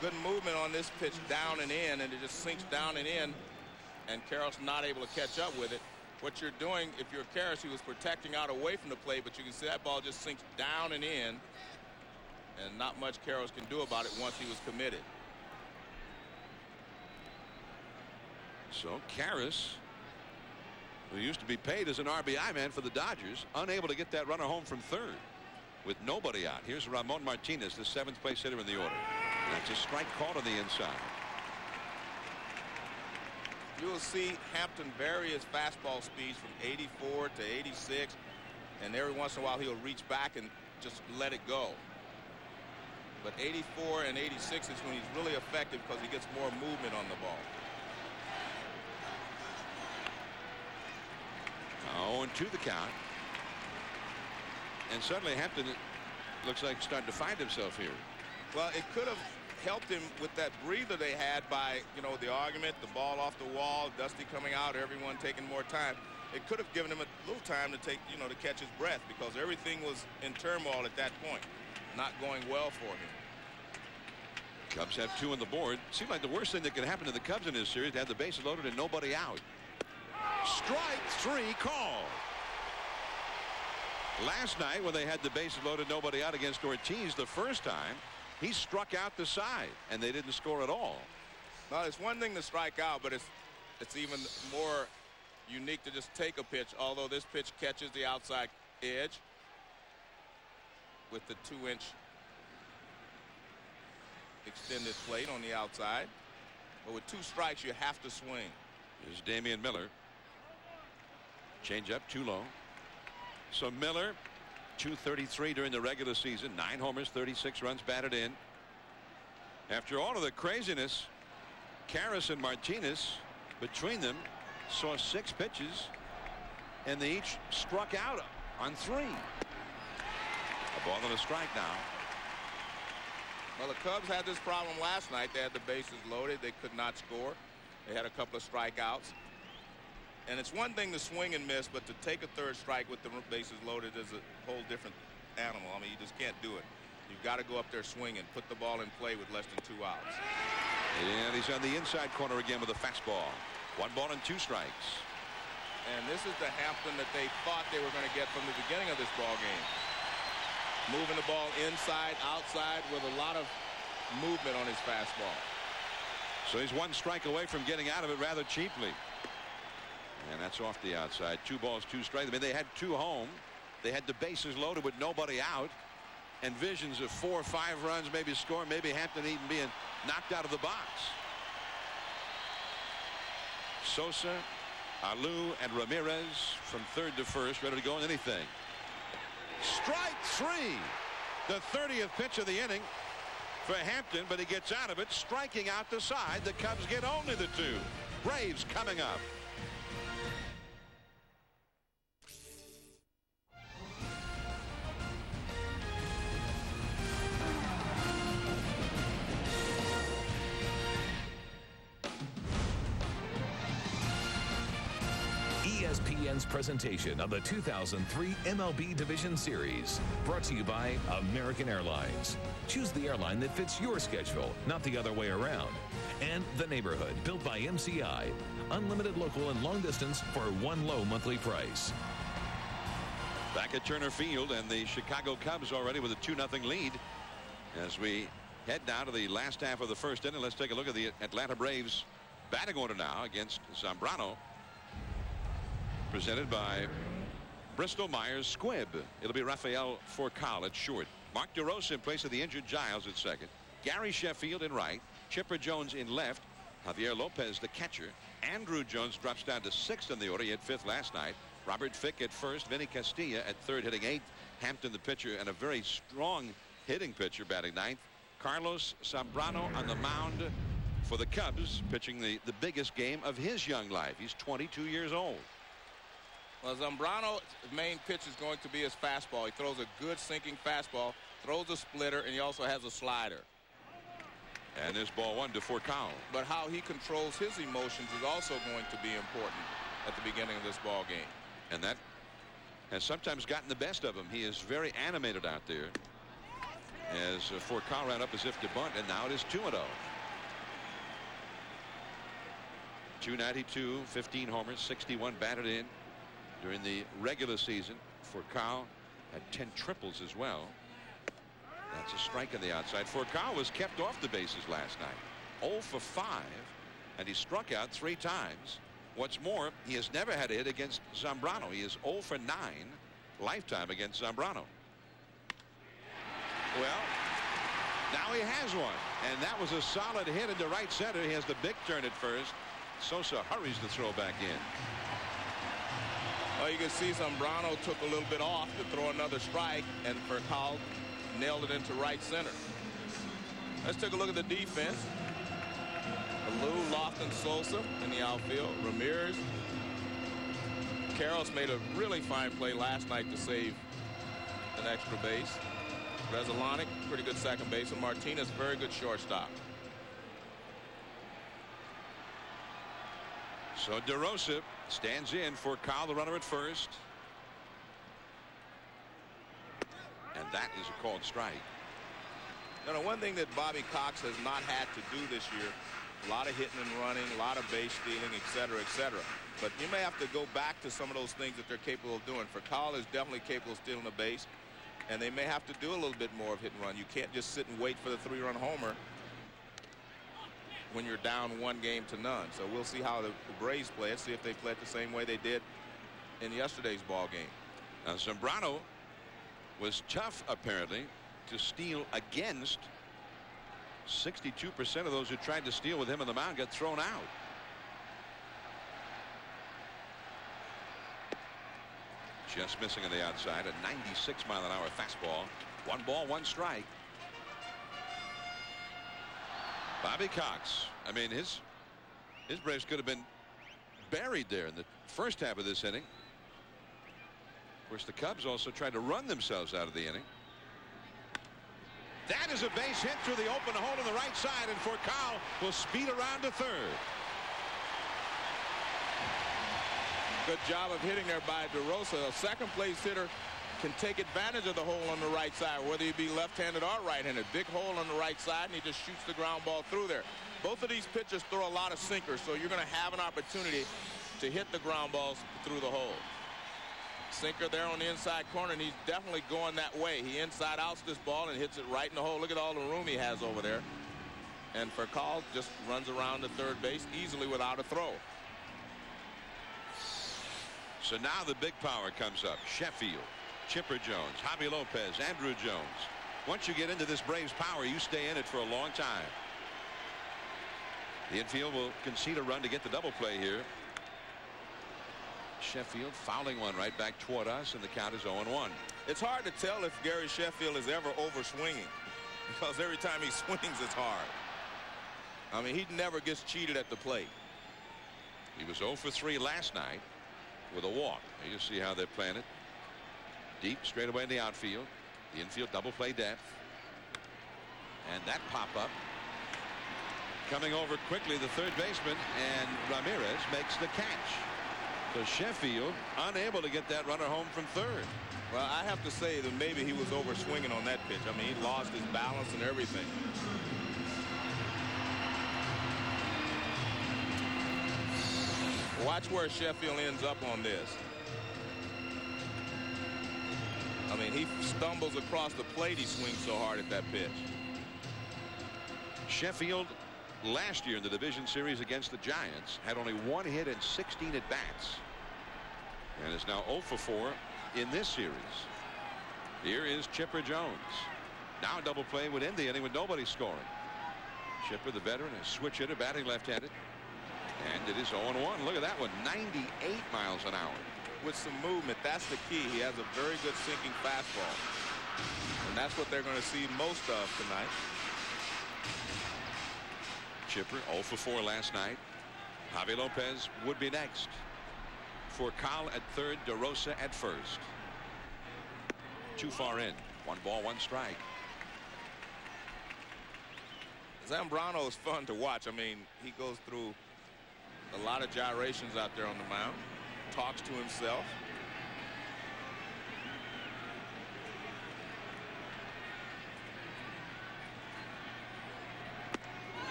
good movement on this pitch down and in, and it just sinks down and in, and Karras not able to catch up with it. What you're doing, if you're Karras, he was protecting out away from the plate, but you can see that ball just sinks down and in, and not much Karras can do about it once he was committed. So Karras, who used to be paid as an RBI man for the Dodgers, unable to get that runner home from third with nobody out. Here's Ramon Martinez, the 7th place hitter in the order. That's a strike called on the inside. You will see Hampton vary his fastball speeds from 84 to 86, and every once in a while he'll reach back and just let it go. But 84 and 86 is when he's really effective because he gets more movement on the ball. 0-2 the count. And suddenly Hampton looks like starting to find himself here. Well, it could have helped him with that breather they had by, you know, the argument, the ball off the wall, Dusty coming out, everyone taking more time. It could have given him a little time to take, you know, to catch his breath, because everything was in turmoil at that point, not going well for him. Cubs have 2 on the board. Seemed like the worst thing that could happen to the Cubs in this series to have the bases loaded and nobody out. Strike 3 call. Last night when they had the bases loaded, nobody out against Ortiz the first time, he struck out the side and they didn't score at all. Well, it's one thing to strike out, but it's even more unique to just take a pitch, although this pitch catches the outside edge with the 2-inch extended plate on the outside. But with 2 strikes, you have to swing. Here's Damian Miller. Change up too low. So Miller, 233 during the regular season, 9 homers, 36 runs batted in. After all of the craziness, Karras and Martinez, between them, saw 6 pitches, and they each struck out on 3. A ball and a strike now. Well, the Cubs had this problem last night. They had the bases loaded. They could not score. They had a couple of strikeouts. And it's one thing to swing and miss, but to take a 3rd strike with the bases loaded is a whole different animal. I mean, you just can't do it. You've got to go up there swinging, put the ball in play with less than 2 outs. And he's on the inside corner again with a fastball. 1 ball and 2 strikes. And this is the Hampton that they thought they were going to get from the beginning of this ball game. Moving the ball inside, outside, with a lot of movement on his fastball. So he's 1 strike away from getting out of it rather cheaply. And that's off the outside. 2 balls, 2 strikes. I mean, they had 2 home. They had the bases loaded with nobody out. And visions of 4 or 5 runs, maybe score, maybe Hampton even being knocked out of the box. Sosa, Alou, and Ramirez from 3rd to 1st, ready to go on anything. Strike 3. The 30th pitch of the inning for Hampton, but he gets out of it, striking out the side. The Cubs get only the 2. Braves coming up. ESPN's presentation of the 2003 MLB Division Series. Brought to you by American Airlines. Choose the airline that fits your schedule, not the other way around. And The Neighborhood, built by MCI. Unlimited local and long distance for one low monthly price. Back at Turner Field, and the Chicago Cubs already with a 2-0 lead. As we head now to the last half of the first inning, let's take a look at the Atlanta Braves batting order now against Zambrano. Presented by Bristol Myers Squibb. It'll be Rafael Forcal at short. Mark DeRosa in place of the injured Giles at second. Gary Sheffield in right. Chipper Jones in left. Javier Lopez the catcher. Andrew Jones drops down to 6th in the order. He had 5th last night. Robert Fick at first. Vinny Castilla at 3rd, hitting 8th. Hampton the pitcher, and a very strong hitting pitcher batting 9th. Carlos Zambrano on the mound for the Cubs, pitching the biggest game of his young life. He's 22 years old. Well, Zambrano's main pitch is going to be his fastball. He throws a good sinking fastball, throws a splitter, and he also has a slider. And this ball 1 to Forcal. But how he controls his emotions is also going to be important at the beginning of this ball game. And that has sometimes gotten the best of him. He is very animated out there. as Furcal ran up as if to bunt, and now it is 2-0. 292, 15 homers, 61 batted in during the regular season. Furcal had 10 triples as well. That's a strike on the outside. Furcal was kept off the bases last night. 0 for 5, and he struck out 3 times. What's more, he has never had a hit against Zambrano. He is 0 for 9 lifetime against Zambrano. Well, now he has one, and that was a solid hit into right center. He has the big turn at first. Sosa hurries the throw back in. Well, you can see Zambrano took a little bit off to throw another strike, and Furcal nailed it into right center. Let's take a look at the defense. Lou, Lofton, Sosa in the outfield. Ramirez. Carroll's made a really fine play last night to save an extra base. Rezolonic, pretty good second baseman. Martinez, very good shortstop. So DeRosa stands in for Kyle, the runner at first. And that is a called strike. You know, one thing that Bobby Cox has not had to do this year, a lot of hitting and running, a lot of base stealing, et cetera, et cetera. But you may have to go back to some of those things that they're capable of doing. For Kyle is definitely capable of stealing a base, and they may have to do a little bit more of hit and run. You can't just sit and wait for the 3-run homer when you're down 1 game to none. So we'll see how the Braves play it, see if they play it the same way they did in yesterday's ball game. Now Zambrano was tough apparently to steal against. 62% of those who tried to steal with him on the mound got thrown out. Just missing on the outside, a 96-mile-an-hour fastball. 1 ball, 1 strike. Bobby Cox, I mean, his Braves could have been buried there in the first half of this inning. Of course, the Cubs also tried to run themselves out of the inning. That is a base hit through the open hole on the right side, and Furcal will speed around to third. Good job of hitting there by DeRosa. A second place hitter can take advantage of the hole on the right side, whether he be left-handed or right-handed. Big hole on the right side, and he just shoots the ground ball through there. Both of these pitchers throw a lot of sinkers, so you're going to have an opportunity to hit the ground balls through the hole. Sinker there on the inside corner, and he's definitely going that way. He inside outs this ball and hits it right in the hole. Look at all the room he has over there. And Furcal just runs around to third base easily without a throw. So now the big power comes up. Sheffield, Chipper Jones, Javi Lopez, Andrew Jones. Once you get into this Braves power, you stay in it for a long time. The infield will concede a run to get the double play here. Sheffield fouling one right back toward us, and the count is 0-1. It's hard to tell if Gary Sheffield is ever over swinging, because every time he swings, it's hard. I mean, he never gets cheated at the plate. He was 0 for 3 last night with a walk. Now you see how they're playing it. Deep, straight away in the outfield. The infield double play depth. And that pop-up. Coming over quickly, the third baseman, and Ramirez makes the catch. So Sheffield unable to get that runner home from third. Well, I have to say that maybe he was over swinging on that pitch. I mean, he lost his balance and everything. Watch where Sheffield ends up on this. I mean, he stumbles across the plate. He swings so hard at that pitch. Sheffield last year in the division series against the Giants had only 1 hit and 16 at bats, and is now 0 for 4 in this series. Here is Chipper Jones. Now a double play would end the inning with nobody scoring. Chipper, the veteran, a switch hitter, batting left-handed, and it is 0-1. Look at that one, 98 miles an hour. With some movement, that's the key. He has a very good sinking fastball, and that's what they're going to see most of tonight. Chipper 0 for 4 last night. Javi Lopez would be next. Furcal at third, DeRosa at first. Too far in. 1 ball, 1 strike. Zambrano is fun to watch. I mean, he goes through a lot of gyrations out there on the mound. Talks to himself.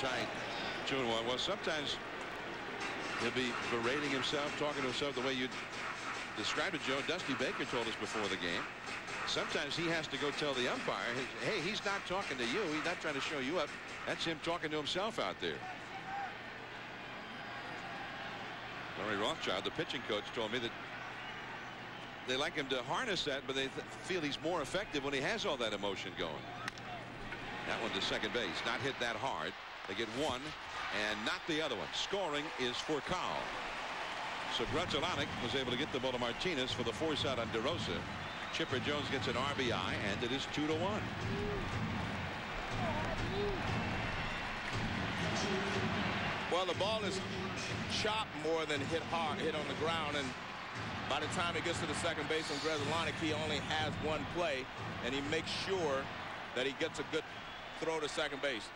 tight. 2-1. Well, sometimes he'll be berating himself, talking to himself the way you described it, Joe. Dusty Baker told us before the game. Sometimes he has to go tell the umpire, hey, he's not talking to you. He's not trying to show you up. That's him talking to himself out there. Larry Rothschild, the pitching coach, told me that they like him to harness that, but they feel he's more effective when he has all that emotion going. That one to second base, not hit that hard. They get one and not the other one. Scoring is for Cal. So Grudzielanek was able to get the ball to Martinez for the force out on DeRosa. Chipper Jones gets an RBI, and it is 2-1. Well, the ball is chopped more than hit hard, hit on the ground, and by the time it gets to the second baseman, Grudzielanek, he only has one play, and he makes sure that he gets a good throw to second base.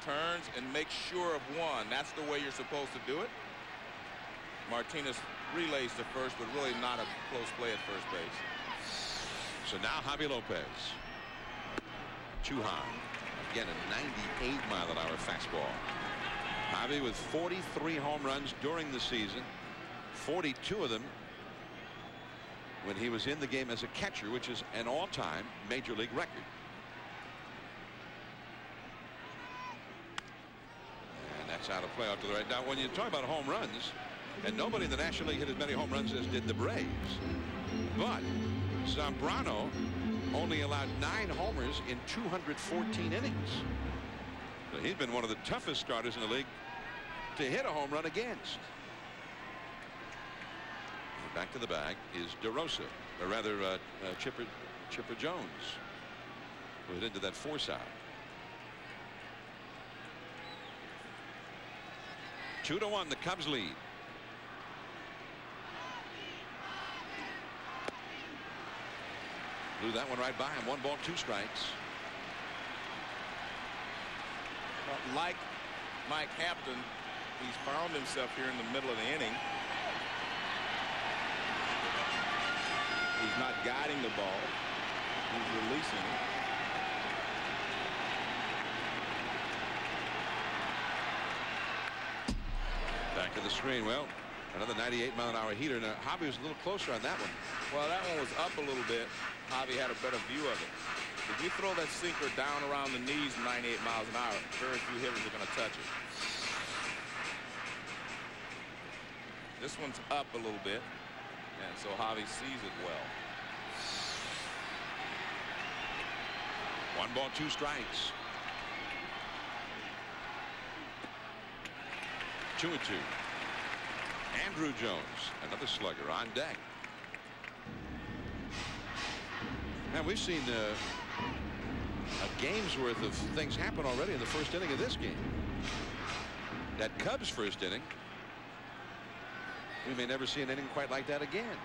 Turns and makes sure of one. That's the way you're supposed to do it. Martinez relays to first, but really not a close play at first base. So now Javi Lopez. Too high. Again, a 98-mile-an-hour fastball. Javi with 43 home runs during the season. 42 of them when he was in the game as a catcher, which is an all-time major league record. And that's out of play out to the right. Now, when you talk about home runs, and nobody in the National League hit as many home runs as did the Braves, but Zambrano only allowed 9 homers in 214 innings. So he's been one of the toughest starters in the league to hit a home run against. And back to the bag is DeRosa, or rather Chipper Jones, who hit into that force out. 2-1, the Cubs lead. Blew that one right by him. 1 ball, 2 strikes. Like Mike Hampton, he's found himself here in the middle of the inning. He's not guiding the ball. He's releasing it. Back to the screen. Well, another 98-mile-an-hour heater. Now, Javi was a little closer on that one. Well, that one was up a little bit. Javi had a better view of it. If you throw that sinker down around the knees 98 miles an hour, very few hitters are going to touch it. This one's up a little bit, and so Javi sees it well. 1 ball, 2 strikes. 2-2. Andrew Jones, another slugger on deck. Now we've seen a game's worth of things happen already in the first inning of this game. That Cubs first inning, we may never see an inning quite like that again.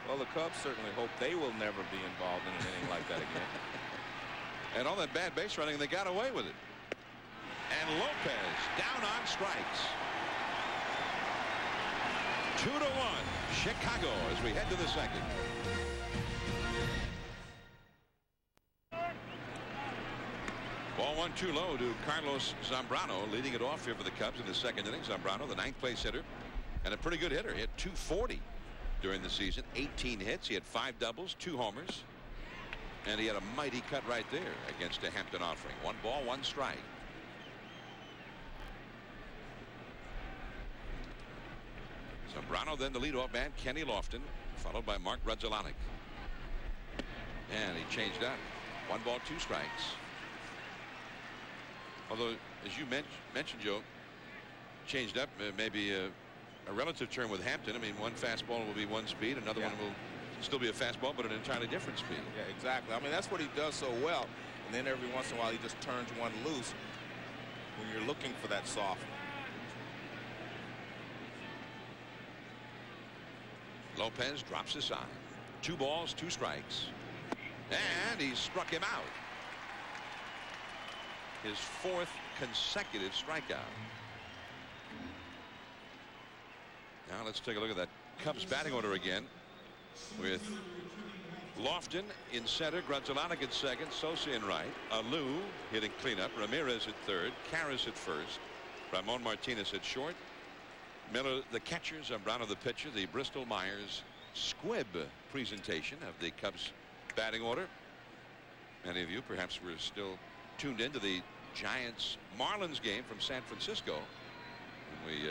Well, the Cubs certainly hope they will never be involved in an inning like that again. And all that bad base running, they got away with it. And Lopez down on strikes. 2-1 Chicago as we head to the second. Ball 1-2 low to Carlos Zambrano, leading it off here for the Cubs in the second inning. Zambrano, the 9th place hitter, and a pretty good hitter. He had 240 during the season, 18 hits. He had 5 doubles, 2 homers, and he had a mighty cut right there against a Hampton offering. 1 ball, 1 strike. Zambrano, then the leadoff man, Kenny Lofton, followed by Mark Grudzielanek. And he changed up. 1 ball, 2 strikes. Although, as you mentioned, Joe, changed up maybe a relative term with Hampton. I mean, one fastball will be 1 speed, another one will still be a fastball, but an entirely different speed. Yeah, exactly. I mean, that's what he does so well. And then every once in a while, he just turns one loose when you're looking for that soft. Lopez drops aside. 2 balls, 2 strikes. And he struck him out. His 4th consecutive strikeout. Now let's take a look at that Cubs batting order again, with Lofton in center, Grudzielanek at second, Sosa in right, Alou hitting cleanup, Ramirez at third, Karras at first, Ramon Martinez at short, Miller the catcher, Zambrano the pitcher. The Bristol Myers squib presentation of the Cubs batting order. Many of you perhaps were still tuned into the Giants Marlins game from San Francisco when we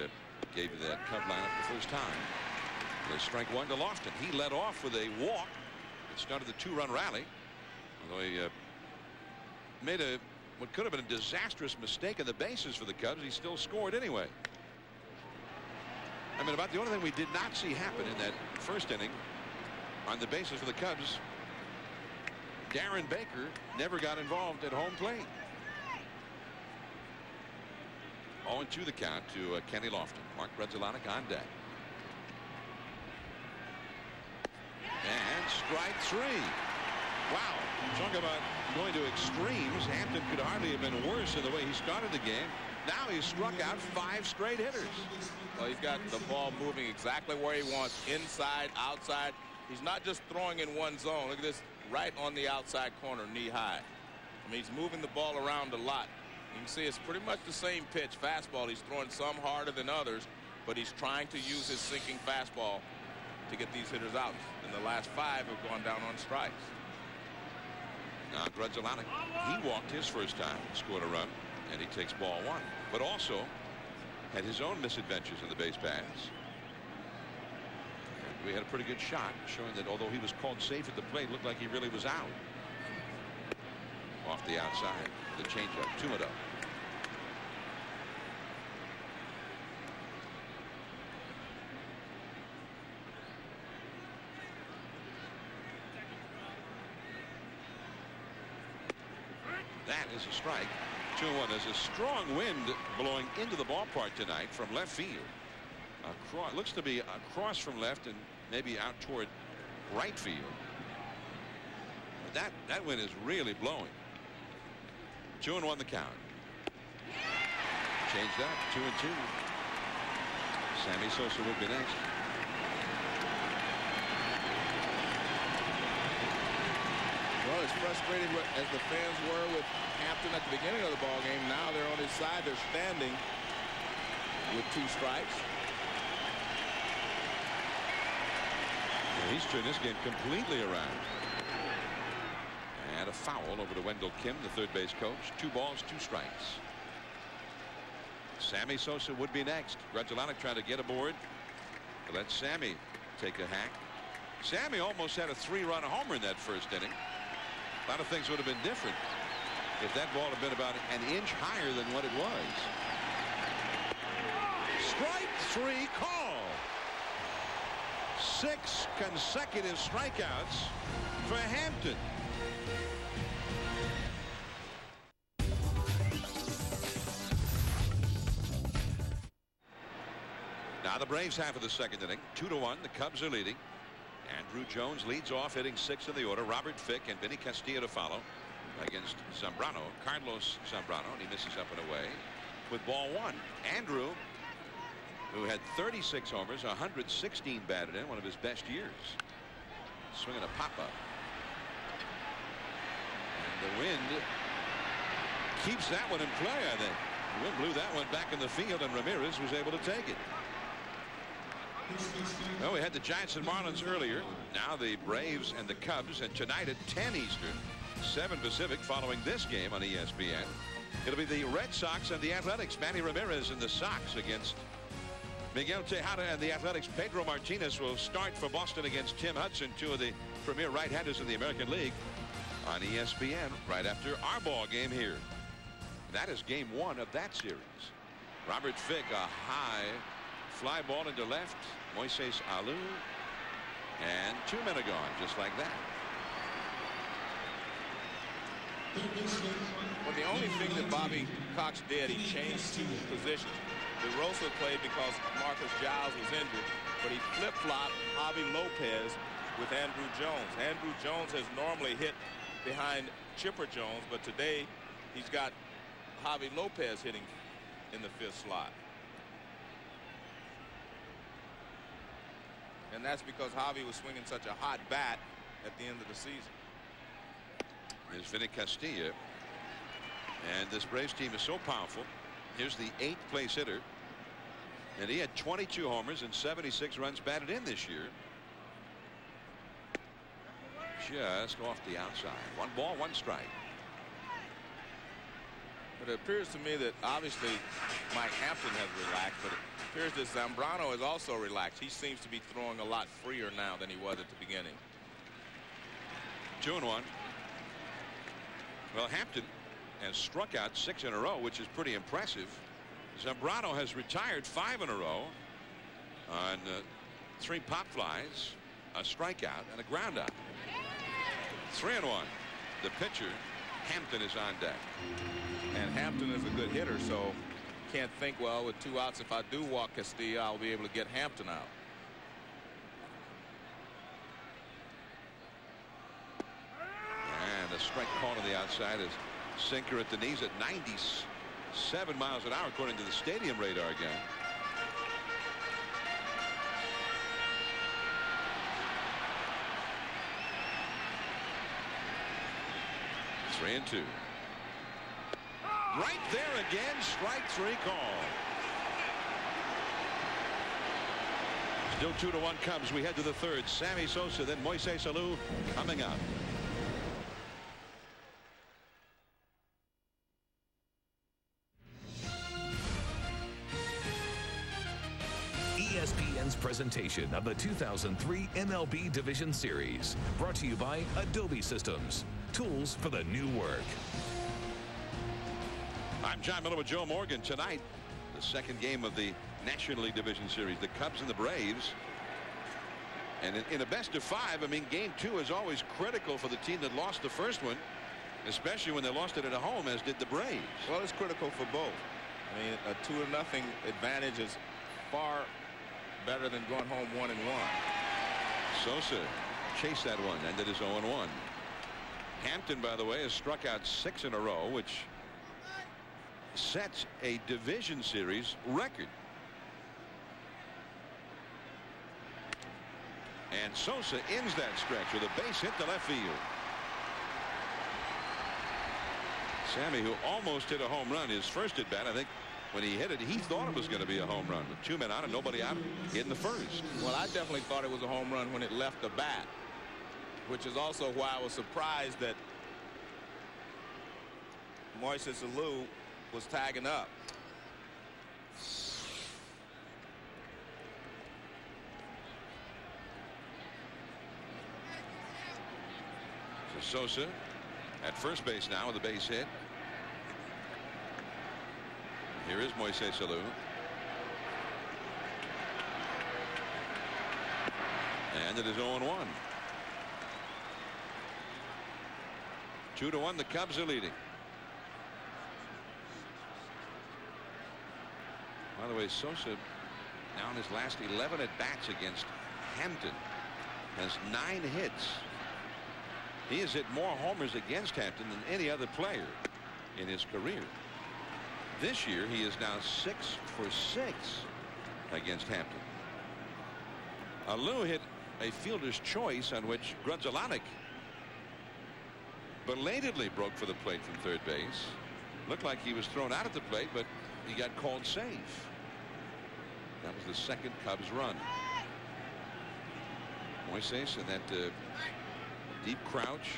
gave you that Cub lineup the first time. The strike one to Lofton. He led off with a walk. It started the 2-run rally, although he made what could have been a disastrous mistake in the bases for the Cubs. He still scored anyway. I mean, about the only thing we did not see happen in that first inning on the bases for the Cubs, Darren Baker never got involved at home plate. 0-2 the count to Kenny Lofton. Mark Grudzielanek on deck. And strike three. Wow. Talk about going to extremes. Hampton could hardly have been worse in the way he started the game. Now he's struck out 5 straight hitters. Well, he's got the ball moving exactly where he wants, inside, outside. He's not just throwing in one zone. Look at this, right on the outside corner, knee high. I mean, he's moving the ball around a lot. You can see it's pretty much the same pitch, fastball. He's throwing some harder than others, but he's trying to use his sinking fastball to get these hitters out. And the last 5 have gone down on strikes. Now Grudzielanek, he walked his first time, scored a run, and he takes ball 1, but also had his own misadventures in the base paths. And we had a pretty good shot showing that although he was called safe at the plate, looked like he really was out. Off the outside, the changeup, 2-0. That is a strike. 2-1. There's a strong wind blowing into the ballpark tonight from left field. Across, looks to be across from left and maybe out toward right field. But that wind is really blowing. 2-1 the count. Changed up. 2-2. Sammy Sosa would be next. Well, as frustrated as the fans were with Hampton at the beginning of the ball game, now they're on his side. They're standing with 2 strikes. And he's turned this game completely around. And a foul over to Wendell Kim, the third base coach. 2 balls, 2 strikes. Sammy Sosa would be next. Grudzielanek trying to get aboard. Let Sammy take a hack. Sammy almost had a 3-run homer in that first inning. A lot of things would have been different if that ball had been about an inch higher than what it was. Strike 3 call. 6 consecutive strikeouts for Hampton. Now the Braves half of the second inning. 2-1. The Cubs are leading. Andrew Jones leads off, hitting 6th in the order. Robert Fick and Vinny Castillo to follow against Zambrano, Carlos Zambrano, and he misses up and away with ball 1. Andrew, who had 36 homers, 116 batted in, one of his best years. Swinging a pop-up. And the wind keeps that one in play, I think. The wind blew that one back in the field, and Ramirez was able to take it. Well, we had the Giants and Marlins earlier. Now the Braves and the Cubs, and tonight at 10 Eastern, 7 Pacific, following this game on ESPN. It'll be the Red Sox and the Athletics. Manny Ramirez and the Sox against Miguel Tejada and the Athletics. Pedro Martinez will start for Boston against Tim Hudson, 2 of the premier right-handers in the American League, on ESPN right after our ball game here. That is game 1 of that series. Robert Fick, a high fly ball into left. Moises Alou, and 2 men are gone, just like that. Well, the only thing that Bobby Cox did, he changed 2 positions. DeRosa played because Marcus Giles was injured, but he flip-flopped Javi Lopez with Andrew Jones. Andrew Jones has normally hit behind Chipper Jones, but today he's got Javi Lopez hitting in the 5th slot. And that's because Javi was swinging such a hot bat at the end of the season. Is Vinny Castilla. And this Braves team is so powerful. Here's the 8th place hitter. And he had 22 homers and 76 runs batted in this year. Just off the outside. 1 ball, 1 strike. But it appears to me that obviously Mike Hampton has relaxed, but it appears that Zambrano is also relaxed. He seems to be throwing a lot freer now than he was at the beginning. 2-1. Well, Hampton has struck out 6 in a row, which is pretty impressive. Zambrano has retired 5 in a row on 3 pop flies, a strikeout, and a ground out. 3-1. The pitcher, Hampton, is on deck. And Hampton is a good hitter, so can't think, well, with 2 outs, if I do walk Castilla, I'll be able to get Hampton out. And a strike called on the outside is sinker at the knees at 97 miles an hour, according to the stadium radar again. Three and 2. Right there again, strike 3 call. Still 2-1 Cubs. We head to the 3rd. Sammy Sosa, then Moises Alou coming up. ESPN's presentation of the 2003 MLB Division Series, brought to you by Adobe Systems, tools for the new work. I'm John Miller with Joe Morgan. Tonight, the 2nd game of the National League Division Series, the Cubs and the Braves. And in a best of 5, I mean, game 2 is always critical for the team that lost the first one, especially when they lost it at home, as did the Braves. Well, it's critical for both. I mean, a 2-0 advantage is far better than going home 1-1. Sosa chased that one, ended his 0-1. Hampton, by the way, has struck out 6 in a row, which sets a division series record. And Sosa ends that stretch with a base hit to left field. Sammy, who almost hit a home run his first at bat, I think when he hit it, he thought it was going to be a home run with 2 men out and nobody out in the first. Well, I definitely thought it was a home run when it left the bat, which is also why I was surprised that Moises Alou was tagging up. So Sosa at first base now with a base hit. Here is Moises Alou. And it is 0-1. 2-1. The Cubs are leading. By the way, Sosa now in his last 11 at bats against Hampton has 9 hits. He has hit more homers against Hampton than any other player in his career. This year he is now 6 for 6 against Hampton. Alou hit a fielder's choice on which Grudzelanic belatedly broke for the plate from third base. Looked like he was thrown out at the plate, but he got called safe. That was the 2nd Cubs run. Moises in that deep crouch.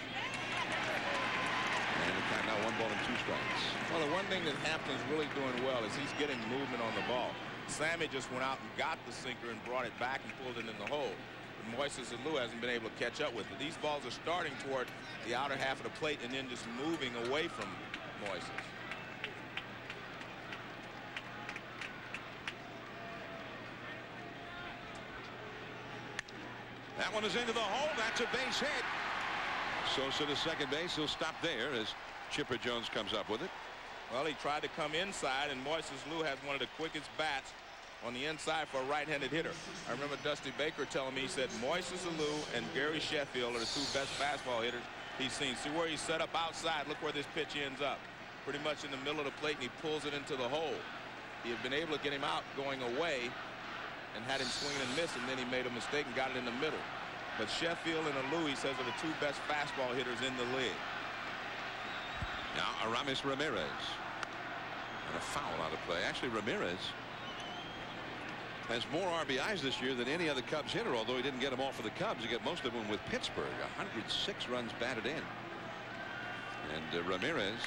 And the count now 1 ball and 2 strikes. Well, the one thing that Hampton's really doing well is he's getting movement on the ball. Sammy just went out and got the sinker and brought it back and pulled it in the hole. But Moises Alou hasn't been able to catch up with it. These balls are starting toward the outer half of the plate and then just moving away from Moises. That one is into the hole. That's a base hit. Sosa to second base. He'll stop there as Chipper Jones comes up with it. Well, he tried to come inside, and Moises Alou has one of the quickest bats on the inside for a right-handed hitter. I remember Dusty Baker telling me, he said Moises Alou and Gary Sheffield are the 2 best fastball hitters he's seen. See where he's set up outside. Look where this pitch ends up. Pretty much in the middle of the plate, and he pulls it into the hole. He had been able to get him out going away and had him swing and miss, and then he made a mistake and got it in the middle. But Sheffield and Alou, he says, are the two best fastball hitters in the league. Now Aramis Ramirez. And a foul out of play. Actually, Ramirez has more RBIs this year than any other Cubs hitter, although he didn't get them all for the Cubs. He got most of them with Pittsburgh. 106 runs batted in. And Ramirez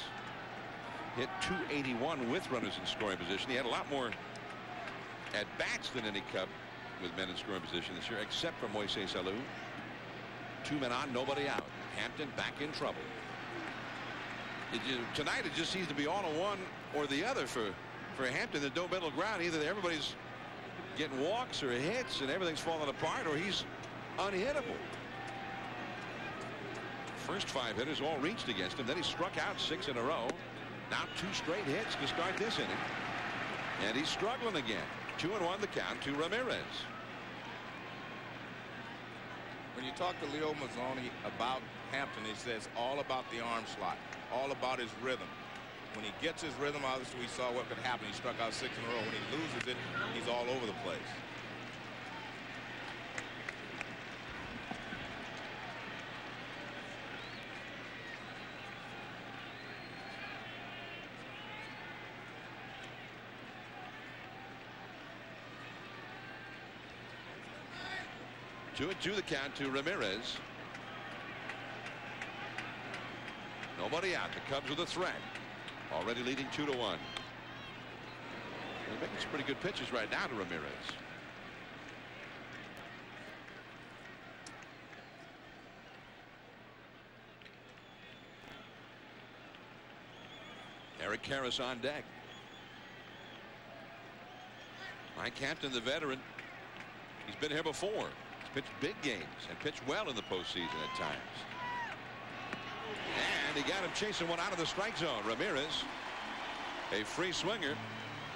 hit .281 with runners in scoring position. He had a lot more at bats than any Cub with men in scoring position this year, except for Moises Alou. 2 men on, nobody out. Hampton back in trouble. Tonight it just seems to be all on one or the other for Hampton. There's no middle ground. Either everybody's getting walks or hits and everything's falling apart, or he's unhittable. First 5 hitters all reached against him. Then he struck out 6 in a row. Now 2 straight hits to start this inning. And he's struggling again. 2-1 the count to Ramirez. When you talk to Leo Mazzoni about Hampton, he says all about the arm slot, all about his rhythm. When he gets his rhythm, obviously we saw what could happen. He struck out 6 in a row. When he loses it, he's all over the place. Two and 2 the count to Ramirez. Nobody out. The Cubs with a threat. Already leading 2-1. They're making some pretty good pitches right now to Ramirez. Eric Karras on deck. Mike Hampton, the veteran. He's been here before. He's pitched big games and pitched well in the postseason at times. And he got him chasing one out of the strike zone. Ramirez, a free swinger,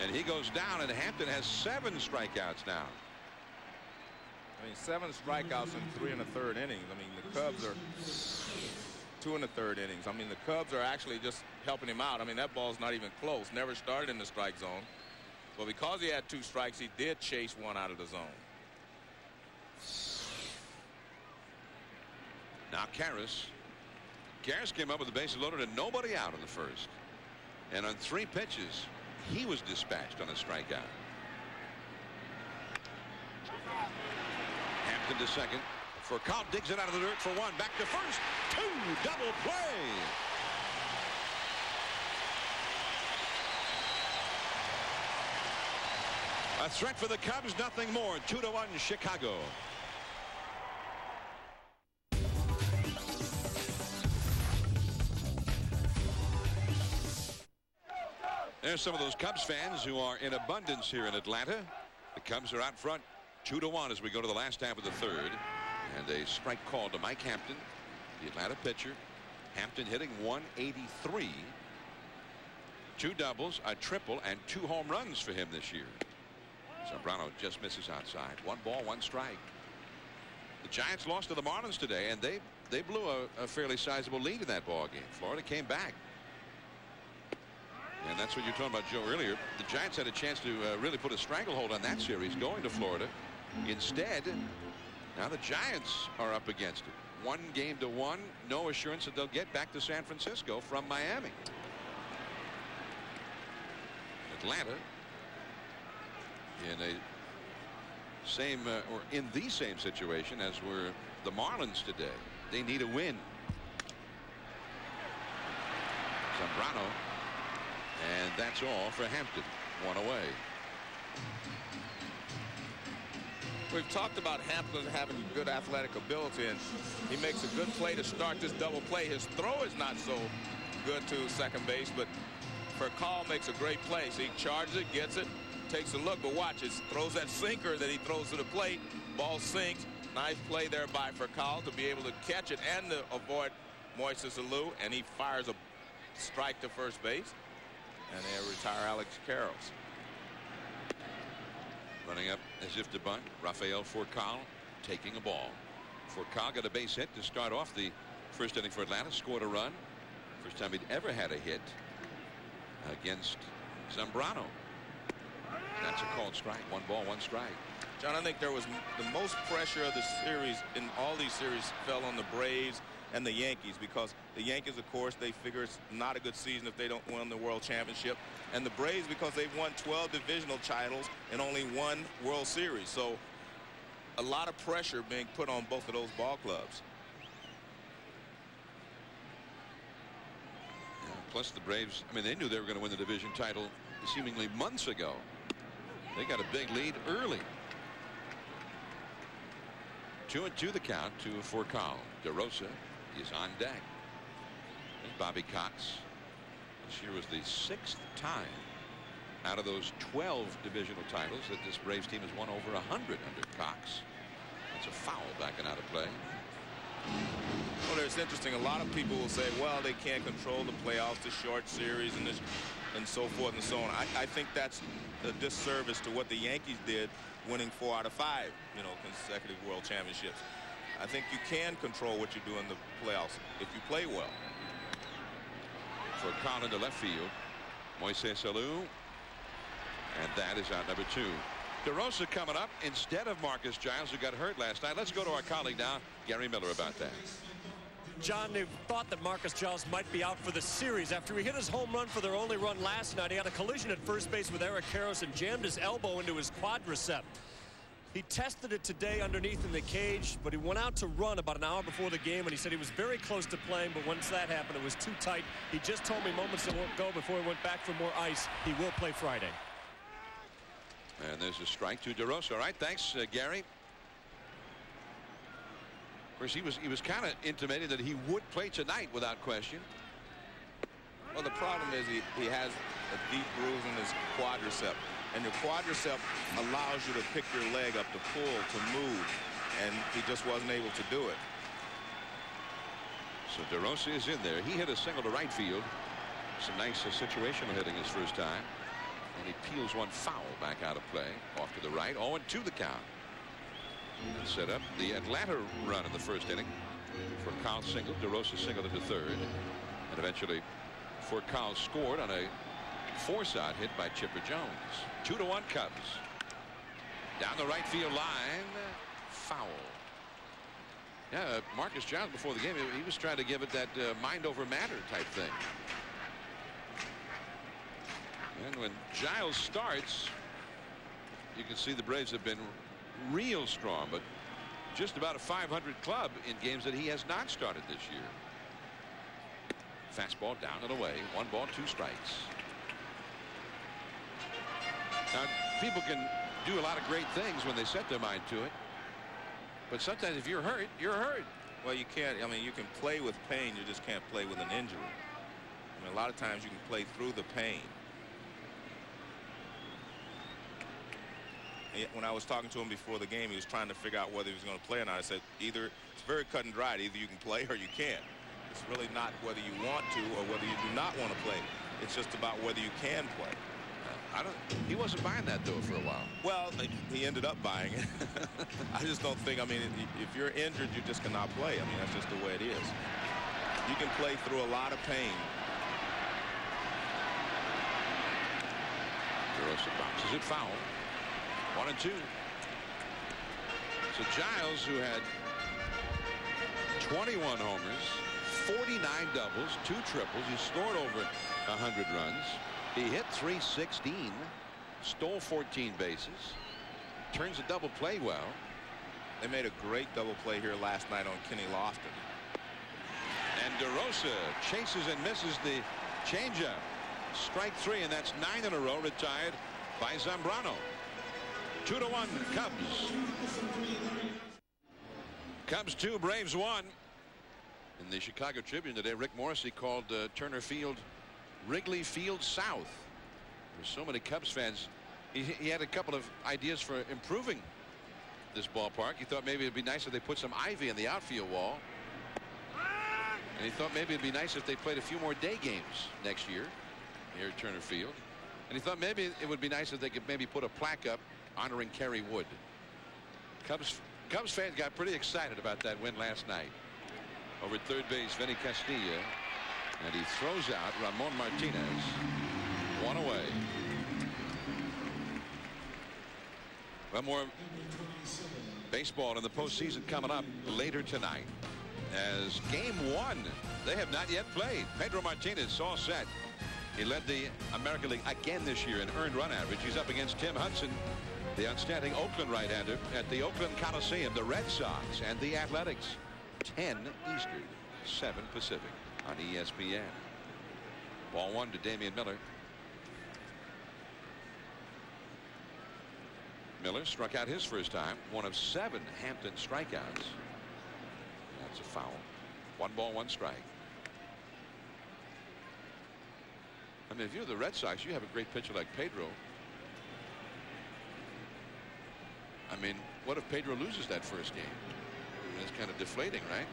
and he goes down, and Hampton has 7 strikeouts now. I mean, 7 strikeouts in 3 1/3 innings. I mean, the Cubs are 2 1/3 innings. I mean, the Cubs are actually just helping him out. I mean, that ball's not even close. Never started in the strike zone. But because he had 2 strikes, he did chase one out of the zone. Now Karras came up with the bases loaded and nobody out in the first. And on 3 pitches, he was dispatched on a strikeout. Hampton to second. Furcal digs it out of the dirt for 1. Back to first. 2. Double play. A threat for the Cubs, nothing more. 2-1 Chicago. There's some of those Cubs fans who are in abundance here in Atlanta. The Cubs are out front 2-1 as we go to the last half of the 3rd. And a strike called to Mike Hampton, the Atlanta pitcher. Hampton hitting .183. 2 doubles, a triple, and 2 home runs for him this year. Zambrano just misses outside. 1 ball, 1 strike. The Giants lost to the Marlins today, and they blew a fairly sizable lead in that ball game. Florida came back. And that's what you were talking about, Joe, earlier. The Giants had a chance to really put a stranglehold on that series going to Florida. Instead, now the Giants are up against it. 1-1. No assurance that they'll get back to San Francisco from Miami. Atlanta in the same situation as were the Marlins today. They need a win. Zambrano. And that's all for Hampton. 1 away. We've talked about Hampton having good athletic ability, and he makes a good play to start this double play. His throw is not so good to second base, but Furcal makes a great play. So he charges it, gets it, takes a look, but watch, it throws that sinker that he throws to the plate. Ball sinks. Nice play there by Furcal to be able to catch it and to avoid Moises Alou, and he fires a strike to first base. And they retire Alex Karros. Running up as if to bunt, Rafael Furcal taking a ball. Furcal got a base hit to start off the first inning for Atlanta, scored a run. First time he'd ever had a hit against Zambrano. That's a called strike. 1 ball, 1 strike. John, I think there was the most pressure of the series in all these series fell on the Braves and the Yankees, because the Yankees, of course, they figure it's not a good season if they don't win the World Championship, and the Braves because they've won 12 divisional titles and only 1 World Series. So a lot of pressure being put on both of those ball clubs. Yeah, plus the Braves, I mean, they knew they were going to win the division title seemingly months ago. They got a big lead early. 2-2 the count for Carl. DeRosa is on deck. And Bobby Cox. This year was the 6th time out of those 12 divisional titles that this Braves team has won over 100 under Cox. That's a foul backing out of play. Well, it's interesting. A lot of people will say, well, they can't control the playoffs, the short series, and so forth and so on. I think that's a disservice to what the Yankees did, winning 4 out of 5, consecutive World Championships. I think you can control what you do in the playoffs if you play well. For Collin to left field, Moises Alou, and that is out number 2. DeRosa coming up instead of Marcus Giles, who got hurt last night. Let's go to our colleague now, Gary Miller, about that. John, they thought that Marcus Giles might be out for the series after he hit his home run for their only run last night. He had a collision at first base with Eric Karros and jammed his elbow into his quadricep. He tested it today underneath in the cage, but he went out to run about an hour before the game, and he said he was very close to playing, but once that happened, it was too tight. He just told me moments ago before he went back for more ice, he will play Friday. And there's a strike to DeRosa. All right, thanks, Gary. Of course, he was kind of intimating that he would play tonight without question. Well, the problem is he has a deep bruise in his quadricep, and your quadricep allows you to pick your leg up, to pull, to move, and he just wasn't able to do it. So DeRosa is in there. He hit a single to right field. Some nice situational hitting his first time. And he peels one foul back out of play. Off to the right. 0-2 the count. And set up the Atlanta run in the first inning. For Carl single. DeRosa singled into third. And eventually Carl scored on a force-out hit by Chipper Jones. 2-1 Cubs. Down the right field line. Foul. Yeah, Marcus Giles before the game, he was trying to give it that mind over matter type thing. And when Giles starts, you can see the Braves have been real strong, but just about a 500 club in games that he has not started this year. Fastball down and away. 1 ball, 2 strikes. Now, people can do a lot of great things when they set their mind to it, but sometimes if you're hurt, you're hurt. Well, you can't. I mean, you can play with pain. You just can't play with an injury. I mean, a lot of times you can play through the pain. When I was talking to him before the game, he was trying to figure out whether he was going to play or not. I said, either it's very cut and dried. Either you can play or you can't. It's really not whether you want to or whether you do not want to play. It's just about whether you can play. He wasn't buying that, though, for a while. Well, he ended up buying it. I just don't think, I mean, if you're injured, you just cannot play. I mean, that's just the way it is. You can play through a lot of pain. DeRosa boxes it foul. 1-2. So Giles, who had 21 homers, 49 doubles, 2 triples. He scored over 100 runs. He hit .316, stole 14 bases, turns a double play well. They made a great double play here last night on Kenny Lofton. And DeRosa chases and misses the changeup. Strike 3, and that's 9 in a row retired by Zambrano. 2-1 Cubs. Cubs 2, Braves 1. In the Chicago Tribune today, Rick Morrissey called Turner Field Wrigley Field South. There's so many Cubs fans. He had a couple of ideas for improving this ballpark. He thought maybe it'd be nice if they put some ivy in the outfield wall. And he thought maybe it'd be nice if they played a few more day games next year here at Turner Field. And he thought maybe it would be nice if they could maybe put a plaque up honoring Kerry Wood. Cubs fans got pretty excited about that win last night. Over at third base, Vinny Castilla. And he throws out Ramon Martinez. 1 away. One more baseball in the postseason coming up later tonight. As game one, they have not yet played. Pedro Martinez all set. He led the American League again this year in earned run average. He's up against Tim Hudson, the outstanding Oakland right-hander, at the Oakland Coliseum. The Red Sox and the Athletics. 10 Eastern, 7 Pacific on ESPN. Ball one to Damian Miller. Miller struck out his first time, one of 7 Hampton strikeouts. That's a foul. 1 ball, 1 strike. I mean, if you're the Red Sox, you have a great pitcher like Pedro. I mean, what if Pedro loses that first game? I mean, it's kind of deflating, right?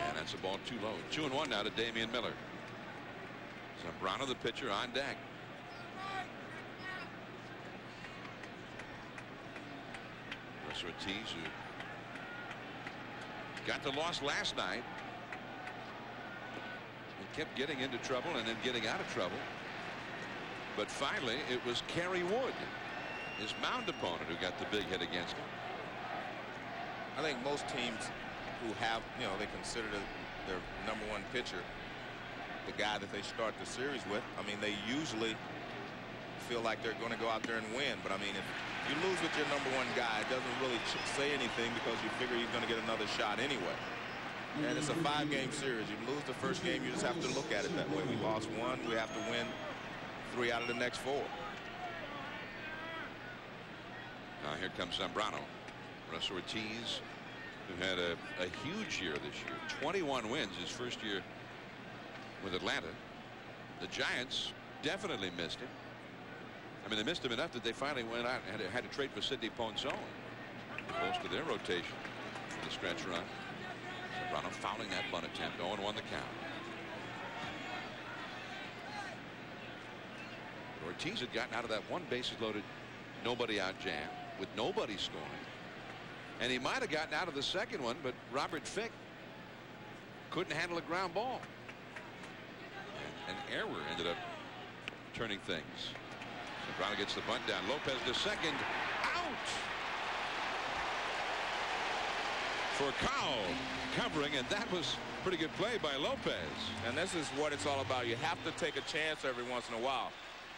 And that's a ball too low. 2-1 now to Damian Miller. Zambrano, the pitcher, on deck. Russ Ortiz, who got the loss last night, and kept getting into trouble and then getting out of trouble. But finally, it was Kerry Wood, his mound opponent, who got the big hit against him. I think most teams who have, they consider their #1 pitcher the guy that they start the series with. I mean, they usually feel like they're going to go out there and win. But I mean, if you lose with your #1 guy, it doesn't really say anything because you figure he's going to get another shot anyway. And it's a 5-game series. You lose the first game, you just have to look at it that way. We lost 1, we have to win 3 out of the next 4. Now here comes Zambrano. Russ Ortiz, who had a huge year this year. 21 wins his first year with Atlanta. The Giants definitely missed him. I mean, they missed him enough that they finally went out and had to trade for Sidney Ponzone. Close to their rotation for the stretch run. Zambrano fouling that bunt attempt. 0-1 the count. Ortiz had gotten out of that 1 bases loaded, nobody out jam with nobody scoring. And he might have gotten out of the second one, but Robert Fick couldn't handle a ground ball. An error ended up turning things. Zambrano gets the bunt down. Lopez to second. Out! For Kyle covering, and that was pretty good play by Lopez. And this is what it's all about. You have to take a chance every once in a while.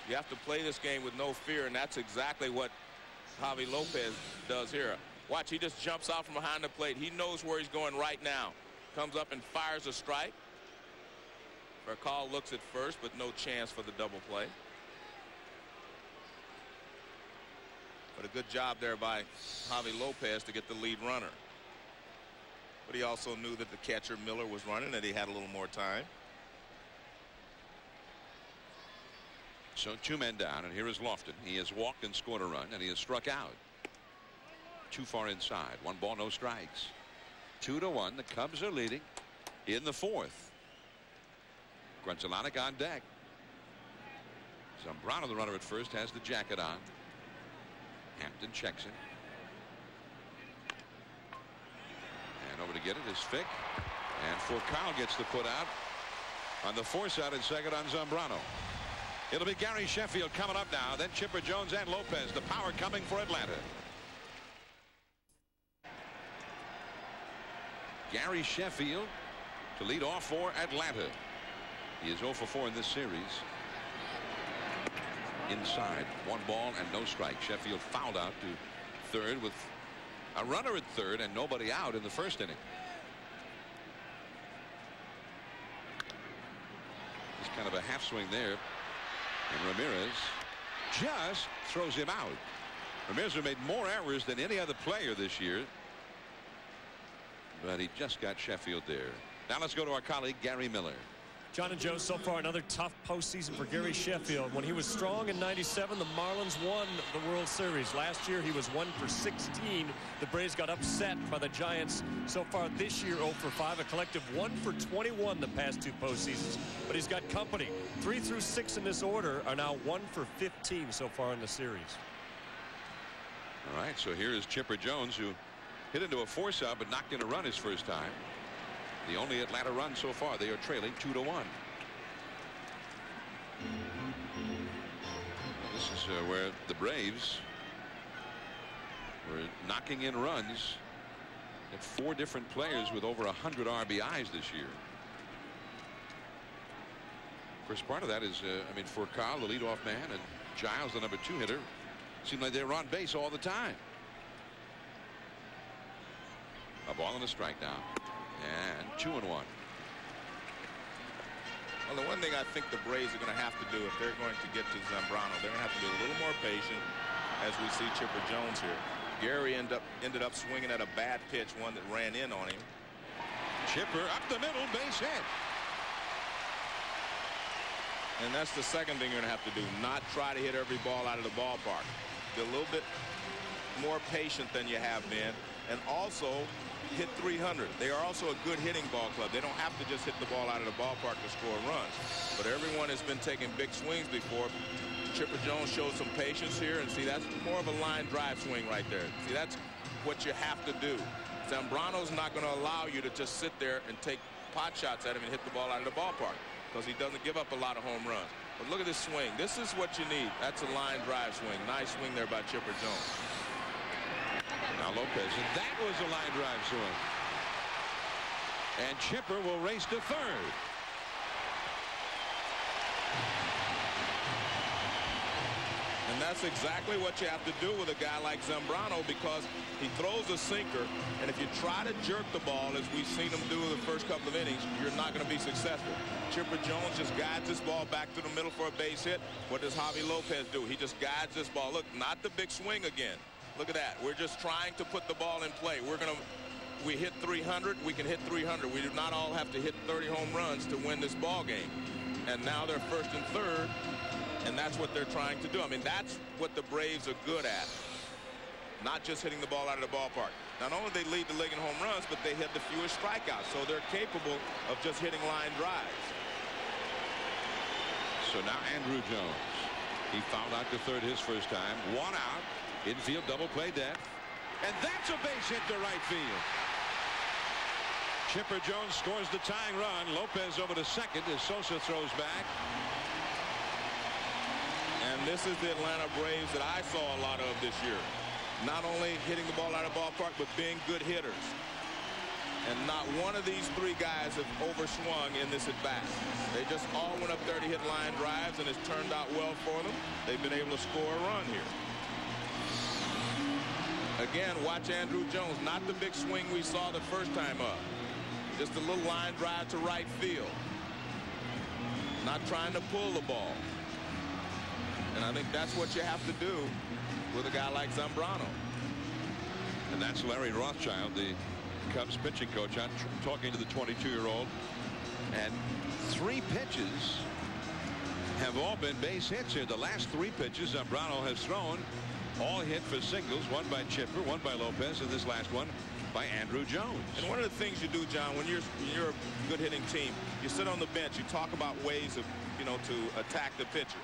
You have to play this game with no fear, and that's exactly what Javi Lopez does here. Watch, he just jumps out from behind the plate. He knows where he's going right now. Comes up and fires a strike. Call looks at first, but no chance for the double play. But a good job there by Javi Lopez to get the lead runner. But he also knew that the catcher Miller was running, that he had a little more time. So 2 men down, and here is Lofton. He has walked and scored a run, and he has struck out. Too far inside. 1 ball, no strikes. 2-1. The Cubs are leading in the 4th. Grunzelanek on deck. Zambrano, the runner at first, has the jacket on. Hampton checks him. And over to get it is Fick. And Furcal gets the put out on the force out at second on Zambrano. It'll be Gary Sheffield coming up now. Then Chipper Jones and Lopez. The power coming for Atlanta. Gary Sheffield to lead off for Atlanta. He is 0 for 4 in this series. Inside, 1 ball and no strike. Sheffield fouled out to third with a runner at third and nobody out in the first inning. Just kind of a half swing there. And Ramirez just throws him out. Ramirez has made more errors than any other player this year. But he just got Sheffield there. Now let's go to our colleague Gary Miller. John and Joe, so far another tough postseason for Gary Sheffield. When he was strong in '97, the Marlins won the World Series. Last year he was 1 for 16. The Braves got upset by the Giants. So far this year 0 for 5, a collective 1 for 21 the past 2 postseasons. But he's got company. 3 through 6 in this order are now 1 for 15 so far in the series. All right, so here is Chipper Jones, who hit into a force out but knocked in a run his first time. The only Atlanta run so far. They are trailing 2-1. This is where the Braves were knocking in runs. Got 4 different players with over 100 RBIs this year. Of course, part of that is, I mean, for Carl, the leadoff man, and Giles, the number 2 hitter, seemed like they were on base all the time. A ball and a strike now, and 2-1. Well, the one thing I think the Braves are going to have to do if they're going to get to Zambrano, they're going to have to be a little more patient as we see Chipper Jones here. Gary ended up swinging at a bad pitch, one that ran in on him. Chipper up the middle, base hit. And that's the second thing you're going to have to do, not try to hit every ball out of the ballpark. Be a little bit more patient than you have been, and also hit 300. They are also a good hitting ball club. They don't have to just hit the ball out of the ballpark to score runs. But everyone has been taking big swings before. Chipper Jones showed some patience here, and see, that's more of a line drive swing right there. See, that's what you have to do. Zambrano's not going to allow you to just sit there and take pot shots at him and hit the ball out of the ballpark, because he doesn't give up a lot of home runs. But look at this swing. This is what you need. That's a line drive swing. Nice swing there by Chipper Jones. Now Lopez, and that was a line drive swing. And Chipper will race to third. And that's exactly what you have to do with a guy like Zambrano, because he throws a sinker, and if you try to jerk the ball, as we've seen him do the first couple of innings, you're not going to be successful. Chipper Jones just guides this ball back to the middle for a base hit. What does Javi Lopez do? He just guides this ball. Look, not the big swing again. Look at that. We're just trying to put the ball in play. We hit 300, we can hit 300. We do not all have to hit 30 home runs to win this ball game. And now they're first and third, and that's what they're trying to do. I mean, that's what the Braves are good at. Not just hitting the ball out of the ballpark. Not only do they lead the league in home runs, but they hit the fewest strikeouts. So they're capable of just hitting line drives. So now Andrew Jones. He fouled out to third his first time. 1 out. Infield double play depth. And that's a base hit to right field. Chipper Jones scores the tying run. Lopez over to second as Sosa throws back. And this is the Atlanta Braves that I saw a lot of this year. Not only hitting the ball out of the ballpark, but being good hitters. And not one of these 3 guys have overswung in this at bat. They just all went up there to hit line drives, and it's turned out well for them. They've been able to score a run here. Again, watch Andrew Jones. Not the big swing we saw the first time up. Just a little line drive to right field. Not trying to pull the ball. And I think that's what you have to do with a guy like Zambrano. And that's Larry Rothschild, the Cubs pitching coach, out talking to the 22-year-old. And 3 pitches have all been base hits here. The last 3 pitches Zambrano has thrown, all hit for singles. One by Chipper, one by Lopez, and this last one by Andrew Jones. And one of the things you do, John, when you're a good hitting team, you sit on the bench, you talk about ways of, to attack the pitcher.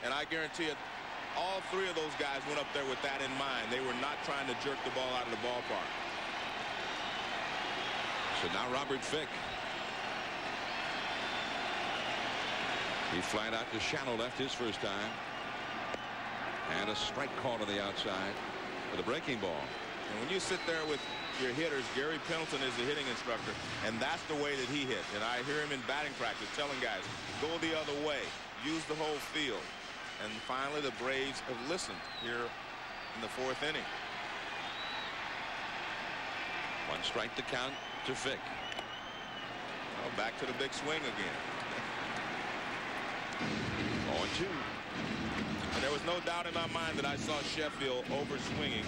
And I guarantee it, all 3 of those guys went up there with that in mind. They were not trying to jerk the ball out of the ballpark. So now Robert Fick. He flied out to shallow left his first time. And a strike call to the outside for the breaking ball. And when you sit there with your hitters, Gary Pendleton is the hitting instructor, and that's the way that he hits. And I hear him in batting practice telling guys, go the other way, use the whole field. And finally, the Braves have listened here in the 4th inning. 1 strike to count to Fick. Well, back to the big swing again. 0-2. And there was no doubt in my mind that I saw Sheffield over-swinging,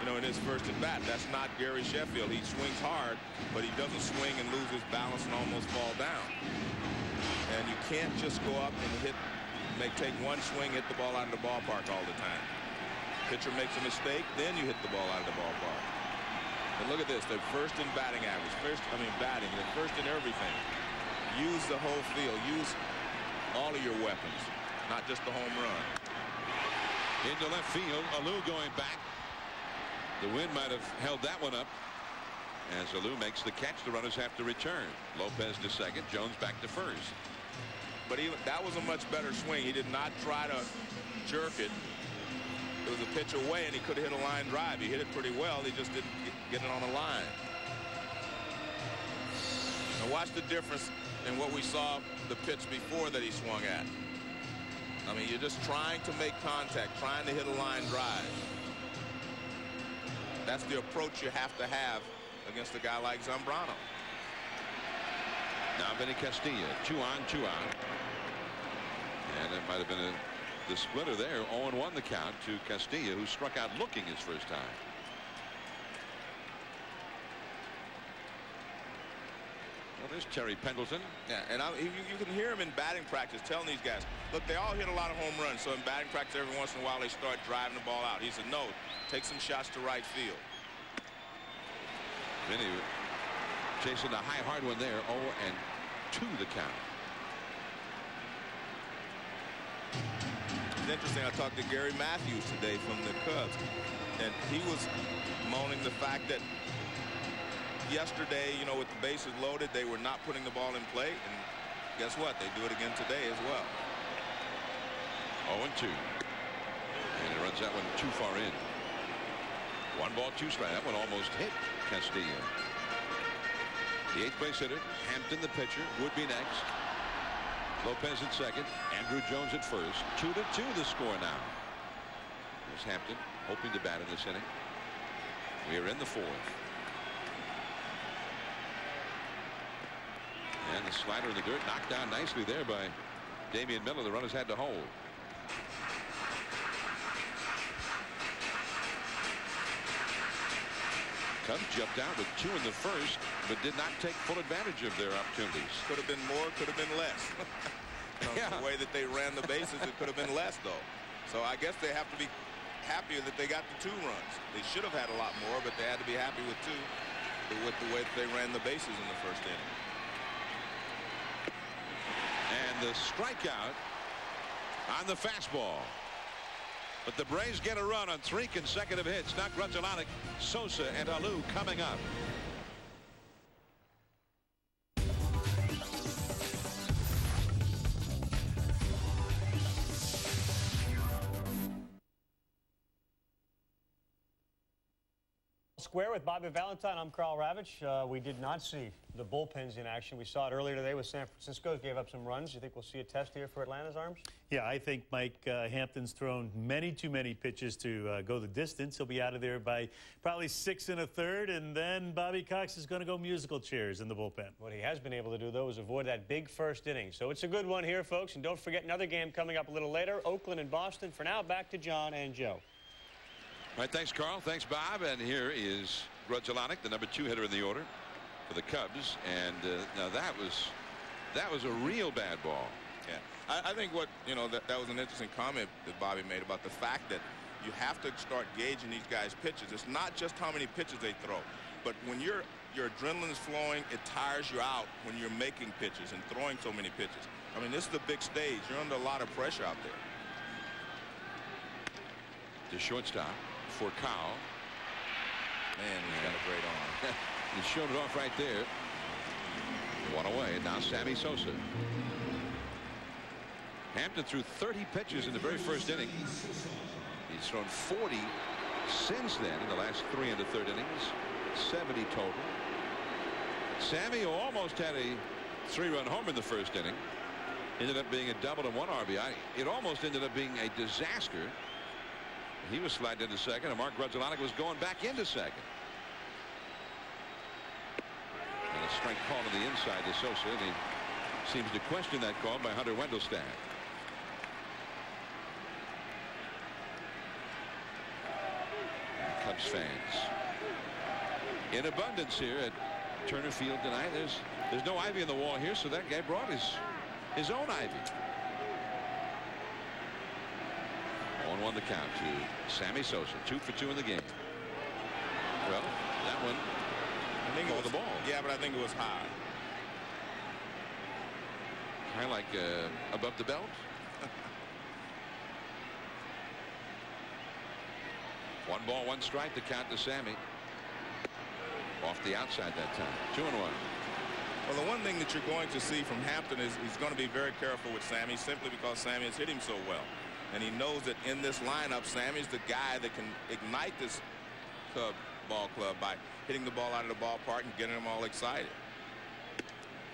in his first at bat. That's not Gary Sheffield. He swings hard, but he doesn't swing and lose his balance and almost fall down. And you can't just go up and take 1 swing, hit the ball out of the ballpark all the time. Pitcher makes a mistake, then you hit the ball out of the ballpark. And look at this. They're first in batting average. Batting. They're first in everything. Use the whole field. Use all of your weapons, not just the home run. Into left field. Alou going back. The wind might have held that one up. As Alou makes the catch, the runners have to return. Lopez to second. Jones back to first. but even that was a much better swing. He did not try to jerk it. It was a pitch away, and he could have hit a line drive. He hit it pretty well. He just didn't get it on the line. Now watch the difference in what we saw the pitch before that he swung at. I mean, you're just trying to make contact, trying to hit a line drive. That's the approach you have to have against a guy like Zambrano. Now Vinny Castilla, 2 on, 2 out. And it might have been the splitter there. 0-1 the count to Castilla, who struck out looking his first time. Well, there's Terry Pendleton. Yeah, and you can hear him in batting practice telling these guys, look, they all hit a lot of home runs, so in batting practice every once in a while they start driving the ball out. He said, no, take some shots to right field. Vinny chasing the high hard one there. 0-2 the count. It's interesting. I talked to Gary Matthews today from the Cubs, and he was moaning the fact that yesterday, you know, with the bases loaded, they were not putting the ball in play, and guess what? They do it again today as well. 0-2. And he runs that one too far in. 1 ball, 2 strikes. That one almost hit Castillo. The 8th base hitter, Hampton the pitcher, would be next. Lopez at second, Andrew Jones at first. 2-2 the score now. There's Hampton hoping to bat in this inning. We are in the 4th. And the slider in the dirt knocked down nicely there by Damian Miller. The runners had to hold. Cubs jumped out with 2 in the first, but did not take full advantage of their opportunities. Could have been more, could have been less. Yeah. The way that they ran the bases, it could have been less, though. So I guess they have to be happier that they got the 2 runs. They should have had a lot more, but they had to be happy with 2 with the way that they ran the bases in the first inning. And the strikeout on the fastball. But the Braves get a run on 3 consecutive hits. Now Grudzielanek, Sosa, and Alou coming up. Square with Bobby Valentine. I'm Carl Ravitch. We did not see the bullpens in action. We saw it earlier today with San Francisco. Gave up some runs. You think we'll see a test here for Atlanta's arms? Yeah, I think Mike Hampton's thrown too many pitches to go the distance. He'll be out of there by probably 6 1/3, and then Bobby Cox is going to go musical chairs in the bullpen. What he has been able to do, though, is avoid that big first inning. So it's a good one here, folks. And don't forget another game coming up a little later, Oakland and Boston. For now, back to John and Joe. All right, thanks, Carl. Thanks, Bob. And here is Grudzielanek, the number 2 hitter in the order for the Cubs. And now that was a real bad ball. Yeah, I think what, you know, that was an interesting comment that Bobby made about the fact that you have to start gauging these guys' pitches. It's not just how many pitches they throw, but when your adrenaline is flowing, it tires you out when you're making pitches and throwing so many pitches. I mean, this is the big stage. You're under a lot of pressure out there. The shortstop for Kyle. Man, he's got a great arm. He showed it off right there. 1 away. Now Sammy Sosa. Hampton threw 30 pitches in the very first inning. He's thrown 40 since then in the last 3 1/3 innings. 70 total. Sammy, who almost had a 3-run home in the first inning, ended up being a double and 1 RBI. It almost ended up being a disaster. He was sliding into second, and Mark Grudzielanek was going back into second. And a strike call on the inside to Sosa, and he seems to question that call by Hunter Wendelstedt. Cubs fans in abundance here at Turner Field tonight. There's no ivy in the wall here, so that guy brought his own ivy. 1-1 the count to Sammy Sosa. 2 for 2 in the game. Well, that one, I think called the ball. Yeah, but I think it was high. Kind of like above the belt. One ball, 1 strike to count to Sammy. Off the outside that time. 2-1. Well, the one thing that you're going to see from Hampton is he's going to be very careful with Sammy, simply because Sammy has hit him so well. And he knows that in this lineup, Sammy's the guy that can ignite this Cub ball club by hitting the ball out of the ballpark and getting them all excited.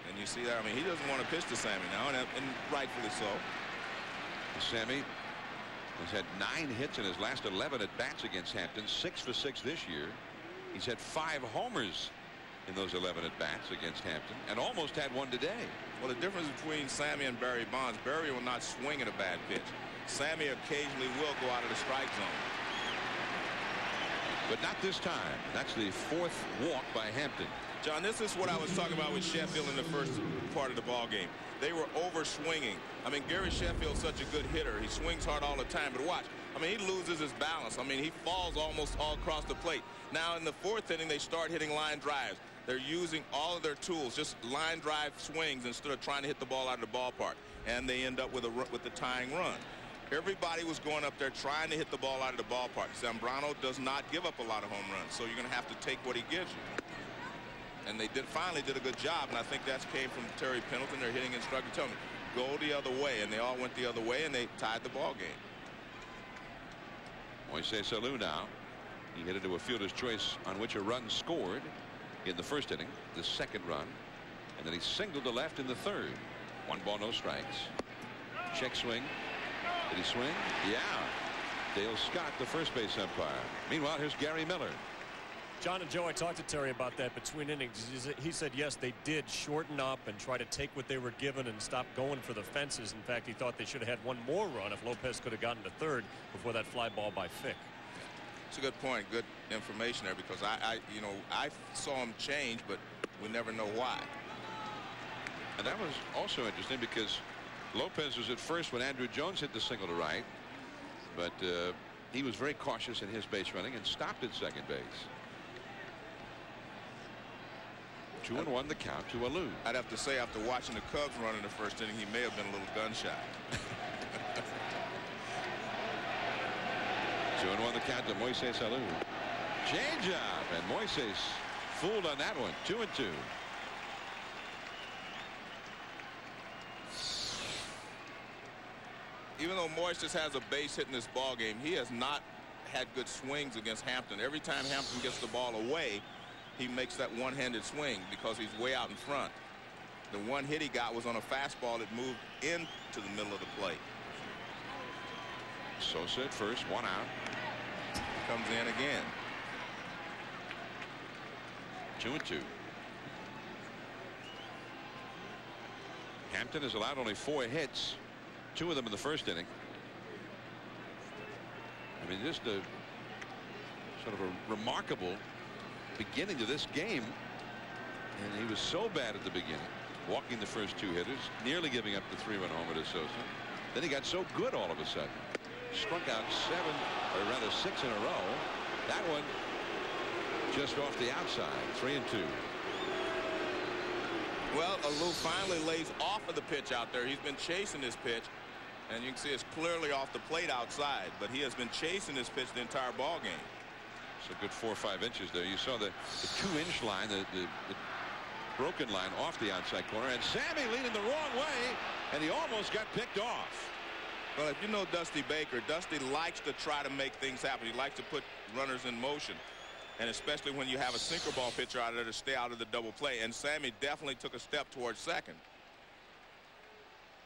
And you see that. I mean, he doesn't want to pitch to Sammy now, and rightfully so. Sammy has had 9 hits in his last 11 at-bats against Hampton, 6 for 6 this year. He's had 5 homers in those 11 at-bats against Hampton, and almost had one today. Well, the difference between Sammy and Barry Bonds, Barry will not swing at a bad pitch. Sammy occasionally will go out of the strike zone. But not this time. That's the 4th walk by Hampton. John, this is what I was talking about with Sheffield in the first part of the ball game. They were over swinging. I mean, Gary Sheffield's such a good hitter. He swings hard all the time. But watch, I mean, he loses his balance. I mean, he falls almost all across the plate. Now in the 4th inning, they start hitting line drives. They're using all of their tools, just line drive swings instead of trying to hit the ball out of the ballpark. And they end up with the tying run. Everybody was going up there trying to hit the ball out of the ballpark. Zambrano does not give up a lot of home runs, so you're going to have to take what he gives you. And they finally did a good job, and I think that came from Terry Pendleton, their hitting instructor, telling me, go the other way. And they all went the other way, and they tied the ball game. Moises Alou now. He hit into a fielder's choice on which a run scored in the 1st inning, the 2nd run. And then he singled to left in the 3rd. 1 ball, no strikes. Check swing. Did he swing? Yeah. Dale Scott, the first base umpire. Meanwhile, here's Gary Miller. John and Joe, I talked to Terry about that between innings. He said, yes, they did shorten up and try to take what they were given and stop going for the fences. In fact, he thought they should have had one more run if Lopez could have gotten to 3rd before that fly ball by Fick. It's a good point. Good information there, because I saw him change, but we never know why. And that was also interesting because Lopez was at first when Andrew Jones hit the single to right, but he was very cautious in his base running and stopped at second base. 2-1 the count to Alou. I'd have to say, after watching the Cubs run in the 1st inning, he may have been a little gun shy. 2-1 the count to Moises Alou. Changeup, and Moises fooled on that one. 2-2. Even though Moises has a base hit in this ball game, he has not had good swings against Hampton. Every time Hampton gets the ball away, he makes that one-handed swing because he's way out in front. The one hit he got was on a fastball that moved into the middle of the plate. Sosa at first, 1 out. Comes in again. 2-2. Hampton has allowed only 4 hits, 2 of them in the 1st inning. I mean, just a sort of a remarkable beginning to this game. And he was so bad at the beginning, walking the first 2 hitters, nearly giving up the 3-run homer to Sosa. Then he got so good all of a sudden. Struck out 7, or rather 6 in a row. That one just off the outside. 3-2. Well, Alou finally lays off of the pitch out there. He's been chasing this pitch, and you can see it's clearly off the plate outside, but he has been chasing this pitch the entire ball game. So good 4 or 5 inches there. You saw the 2-inch line, the broken line off the outside corner, and Sammy leaning the wrong way, and he almost got picked off. Well, if you know Dusty Baker, Dusty likes to try to make things happen. He likes to put runners in motion, and especially when you have a sinker ball pitcher out there to stay out of the double play. And Sammy definitely took a step towards second.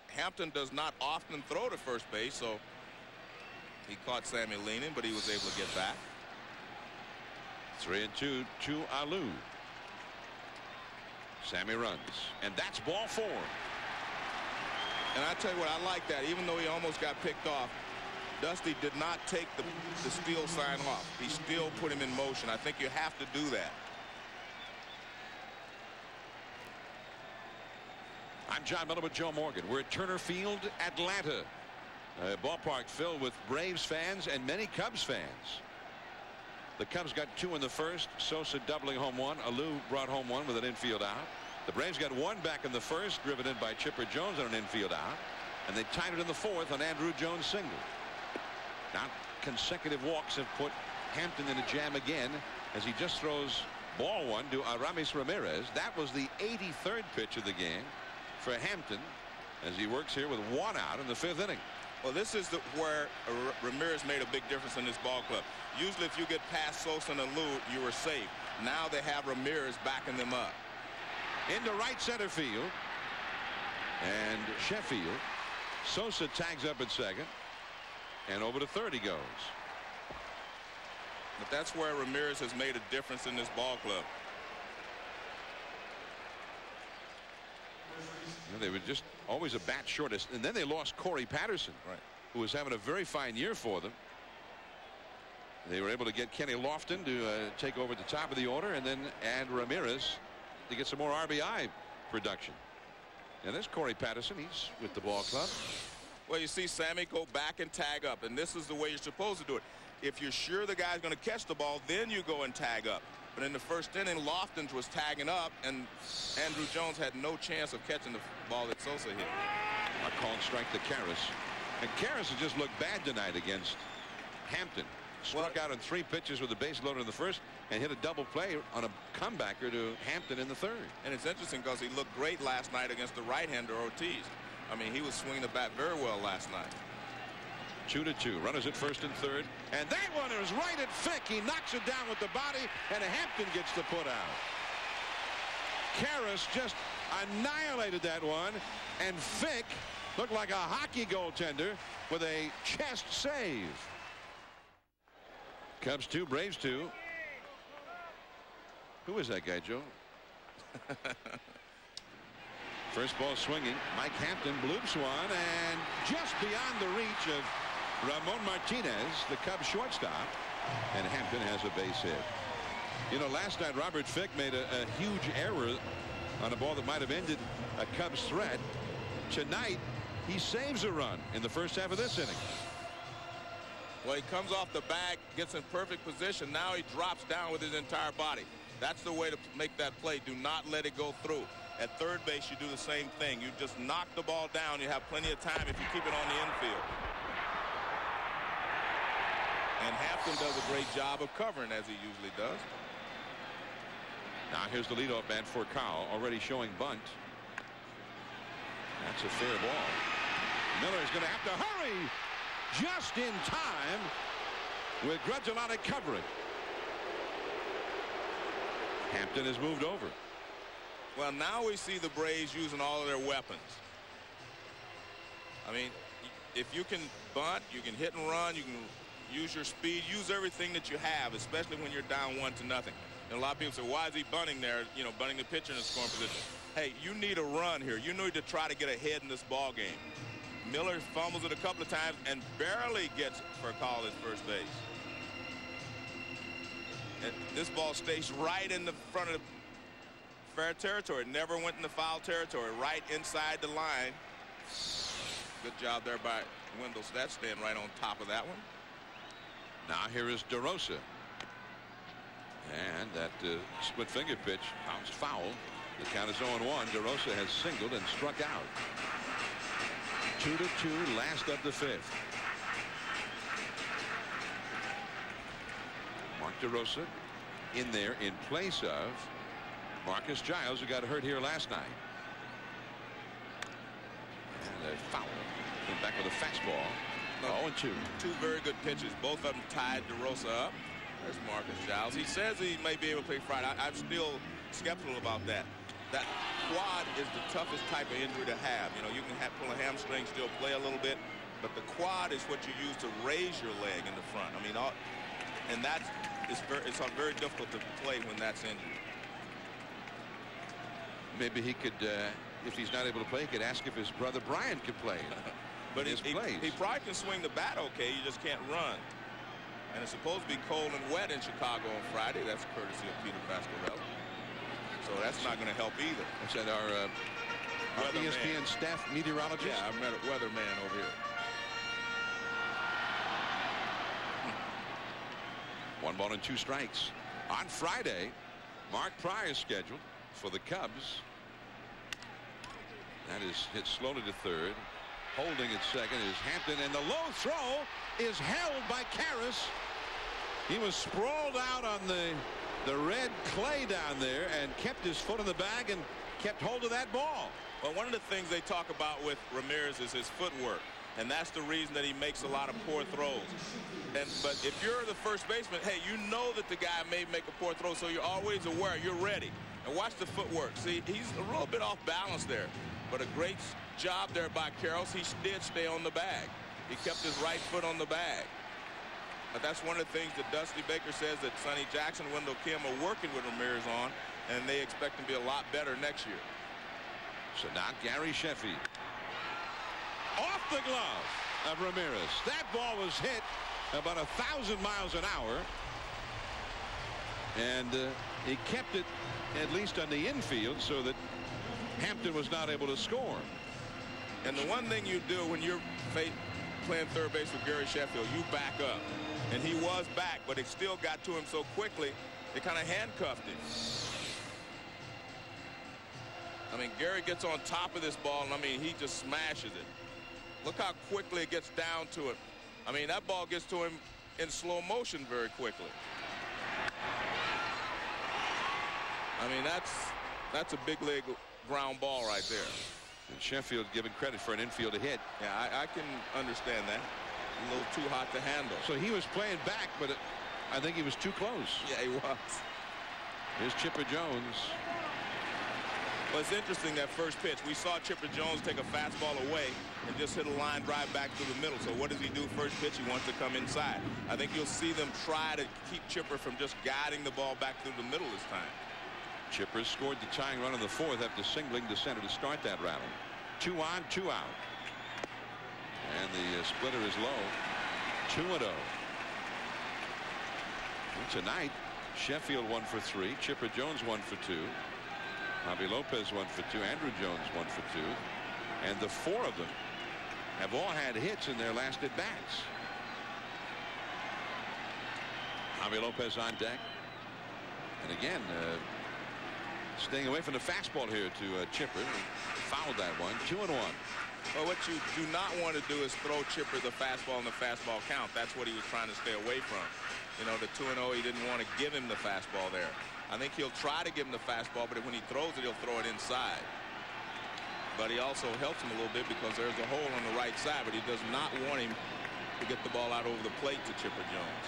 Hampton does not often throw to first base, so he caught Sammy leaning, but he was able to get back. 3-2 to Alou. Sammy runs, and that's ball 4. And I tell you what, I like that. Even though he almost got picked off, Dusty did not take the steal sign off. He still put him in motion. I think you have to do that. I'm John Miller with Joe Morgan. We're at Turner Field, Atlanta. A ballpark filled with Braves fans and many Cubs fans. The Cubs got 2 in the 1st. Sosa doubling home 1. Alou brought home 1 with an infield out. The Braves got 1 back in the 1st, driven in by Chipper Jones on an infield out. And they tied it in the 4th on Andrew Jones' single. Now consecutive walks have put Hampton in a jam again, as he just throws Ball one to Aramis Ramirez. That was the 83rd pitch of the game for Hampton as he works here with one out in the 5th inning. Well, this is where Ramirez made a big difference in this ball club. Usually if you get past Sosa and Lou, you were safe. Now they have Ramirez backing them up. Into right center field. And Sheffield. Sosa tags up at second. And over to third he goes. But that's where Ramirez has made a difference in this ball club. They were just always a bat short. And then they lost Corey Patterson, right, who was having a very fine year for them. They were able to get Kenny Lofton to take over at the top of the order and then add Ramirez to get some more RBI production. And there's Corey Patterson. He's with the ball club. Well, you see Sammy go back and tag up, and this is the way you're supposed to do it. If you're sure the guy's going to catch the ball, then you go and tag up. But in the first inning, Lofton was tagging up, and Andrew Jones had no chance of catching the ball that Sosa hit. A called strike to Karras. And Karras has just looked bad tonight against Hampton. Struck out on 3 pitches with a base loaded in the first and hit a double play on a comebacker to Hampton in the 3rd. And it's interesting because he looked great last night against the right-hander Ortiz. I mean, he was swinging the bat very well last night. 2-2. Runners at first and third. And that one is right at Fick. He knocks it down with the body, and Hampton gets the put out. Karras just annihilated that one, and Fick looked like a hockey goaltender with a chest save. Cubs 2, Braves 2. Who is that guy, Joe? First ball swinging. Mike Hampton bloops one, and just beyond the reach of Ramon Martinez, the Cubs shortstop, and Hampton has a base hit. You know, last night Robert Fick made a huge error on a ball that might have ended a Cubs threat. Tonight he saves a run in the first half of this inning. Well, he comes off the bag, gets in perfect position. Now he drops down with his entire body. That's the way to make that play. Do not let it go through. At third base, you do the same thing. You just knock the ball down. You have plenty of time if you keep it on the infield. And Hampton does a great job of covering, as he usually does. Now here's the leadoff man for Kyle, already showing bunt. That's a fair ball. Miller is going to have to hurry just in time with Grudzielanek covering. Hampton has moved over. Well, now we see the Braves using all of their weapons. I mean, if you can bunt, you can hit and run, you can use your speed, use everything that you have, especially when you're down 1-0. And a lot of people say, why is he bunting there, you know, bunting the pitcher in the scoring position? Hey, you need a run here. You need to try to get ahead in this ball game. Miller fumbles it a couple of times and barely gets for a call at first base. And this ball stays right in the front of the fair territory. Never went in the foul territory. Right inside the line. Good job there by Wendell. So that's staying right on top of that one. Now here is DeRosa. And that split finger pitch bounced foul. The count is 0-1. DeRosa has singled and struck out. 2-2, last of the 5th. Mark DeRosa in there in place of Marcus Giles, who got hurt here last night. And a foul. Came back with a fastball. 0-2. Two very good pitches. Both of them tied DeRosa up. There's Marcus Giles. He says he may be able to play Friday. I'm still skeptical about that. That quad is the toughest type of injury to have. You know, you can pull a hamstring, still play a little bit, but the quad is what you use to raise your leg in the front. I mean, and it's very difficult to play when that's injured. Maybe he could, if he's not able to play, he could ask if his brother Brian could play. But he probably can swing the bat okay. You just can't run. And it's supposed to be cold and wet in Chicago on Friday. That's courtesy of Peter Pasquarello. So that's not going to help either. That's at our ESPN staff meteorologist. Yeah, I met a weatherman over here. 1 ball and 2 strikes. On Friday, Mark Pryor scheduled for the Cubs. That is hit slowly to third. Holding at second is Hampton, and the low throw is held by Karras. He was sprawled out on the the red clay down there and kept his foot in the bag and kept hold of that ball. Well, one of the things they talk about with Ramirez is his footwork, and that's the reason that he makes a lot of poor throws. But if you're the first baseman, hey, you know that the guy may make a poor throw, so you're always aware, you're ready. And watch the footwork. See, he's a little bit off balance there, but a great job there by Karros. He did stay on the bag. He kept his right foot on the bag. But that's one of the things that Dusty Baker says that Sonny Jackson, Wendell Kim are working with Ramirez on, and they expect him to be a lot better next year. So now Gary Sheffield. Off the glove of Ramirez. That ball was hit about 1,000 miles an hour. And he kept it at least on the infield so that Hampton was not able to score. And the one thing you do when you're playing third base with Gary Sheffield, you back up. And he was back, but it still got to him so quickly, they kind of handcuffed him. I mean, Gary gets on top of this ball, and I mean, he just smashes it. Look how quickly it gets down to it. I mean, that ball gets to him in slow motion very quickly. I mean, that's a big league ground ball right there. And Sheffield given credit for an infield hit. Yeah, I can understand that. A little too hot to handle. So he was playing back, but I think he was too close. Yeah, he was. Here's Chipper Jones. Well, it's interesting that first pitch. We saw Chipper Jones take a fastball away and just hit a line drive back through the middle. So what does he do first pitch? He wants to come inside. I think you'll see them try to keep Chipper from just guiding the ball back through the middle this time. Chipper scored the tying run in the fourth after singling to center to start that rally. 2 on, 2 out. And the splitter is low. 2-0. Tonight, Sheffield 1 for 3. Chipper Jones 1 for 2. Javi Lopez 1 for 2. Andrew Jones 1 for 2. And the 4 of them have all had hits in their last at bats. Javi Lopez on deck. And again, staying away from the fastball here to Chipper. Fouled that one. 2-1. Well, what you do not want to do is throw Chipper the fastball in the fastball count. That's what he was trying to stay away from. You know, the 2-0, he didn't want to give him the fastball there. I think he'll try to give him the fastball, but when he throws it, he'll throw it inside. But he also helps him a little bit because there's a hole on the right side, but he does not want him to get the ball out over the plate to Chipper Jones.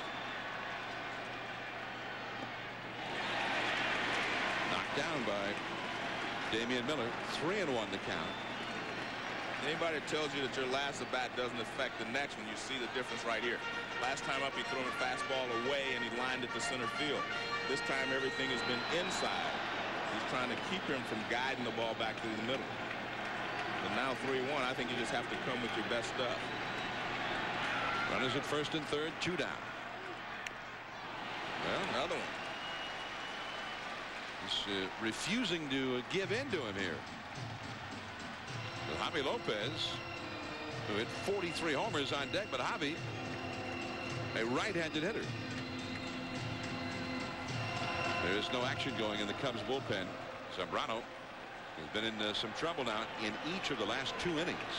Knocked down by Damian Miller. 3-1 the count. Anybody that tells you that your last at bat doesn't affect the next one, you see the difference right here. Last time up, he threw a fastball away and he lined it to center field. This time, everything has been inside. He's trying to keep him from guiding the ball back through the middle. But now 3-1, I think you just have to come with your best stuff. Runners at first and third, 2 down. Well, another one. He's refusing to give in to him here. Javi Lopez, who hit 43 homers on deck, but Javi, a right-handed hitter. There's no action going in the Cubs bullpen. Zambrano has been in some trouble now in each of the last 2 innings.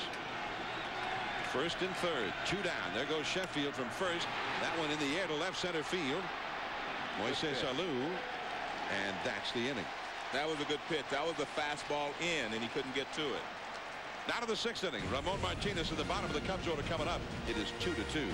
First and third, 2 down. There goes Sheffield from first. That one in the air to left center field. Moises Alou, and that's the inning. That was a good pitch. That was a fastball in, and he couldn't get to it. Now to the 6th inning. Ramon Martinez at the bottom of the Cubs order coming up. It is 2-2.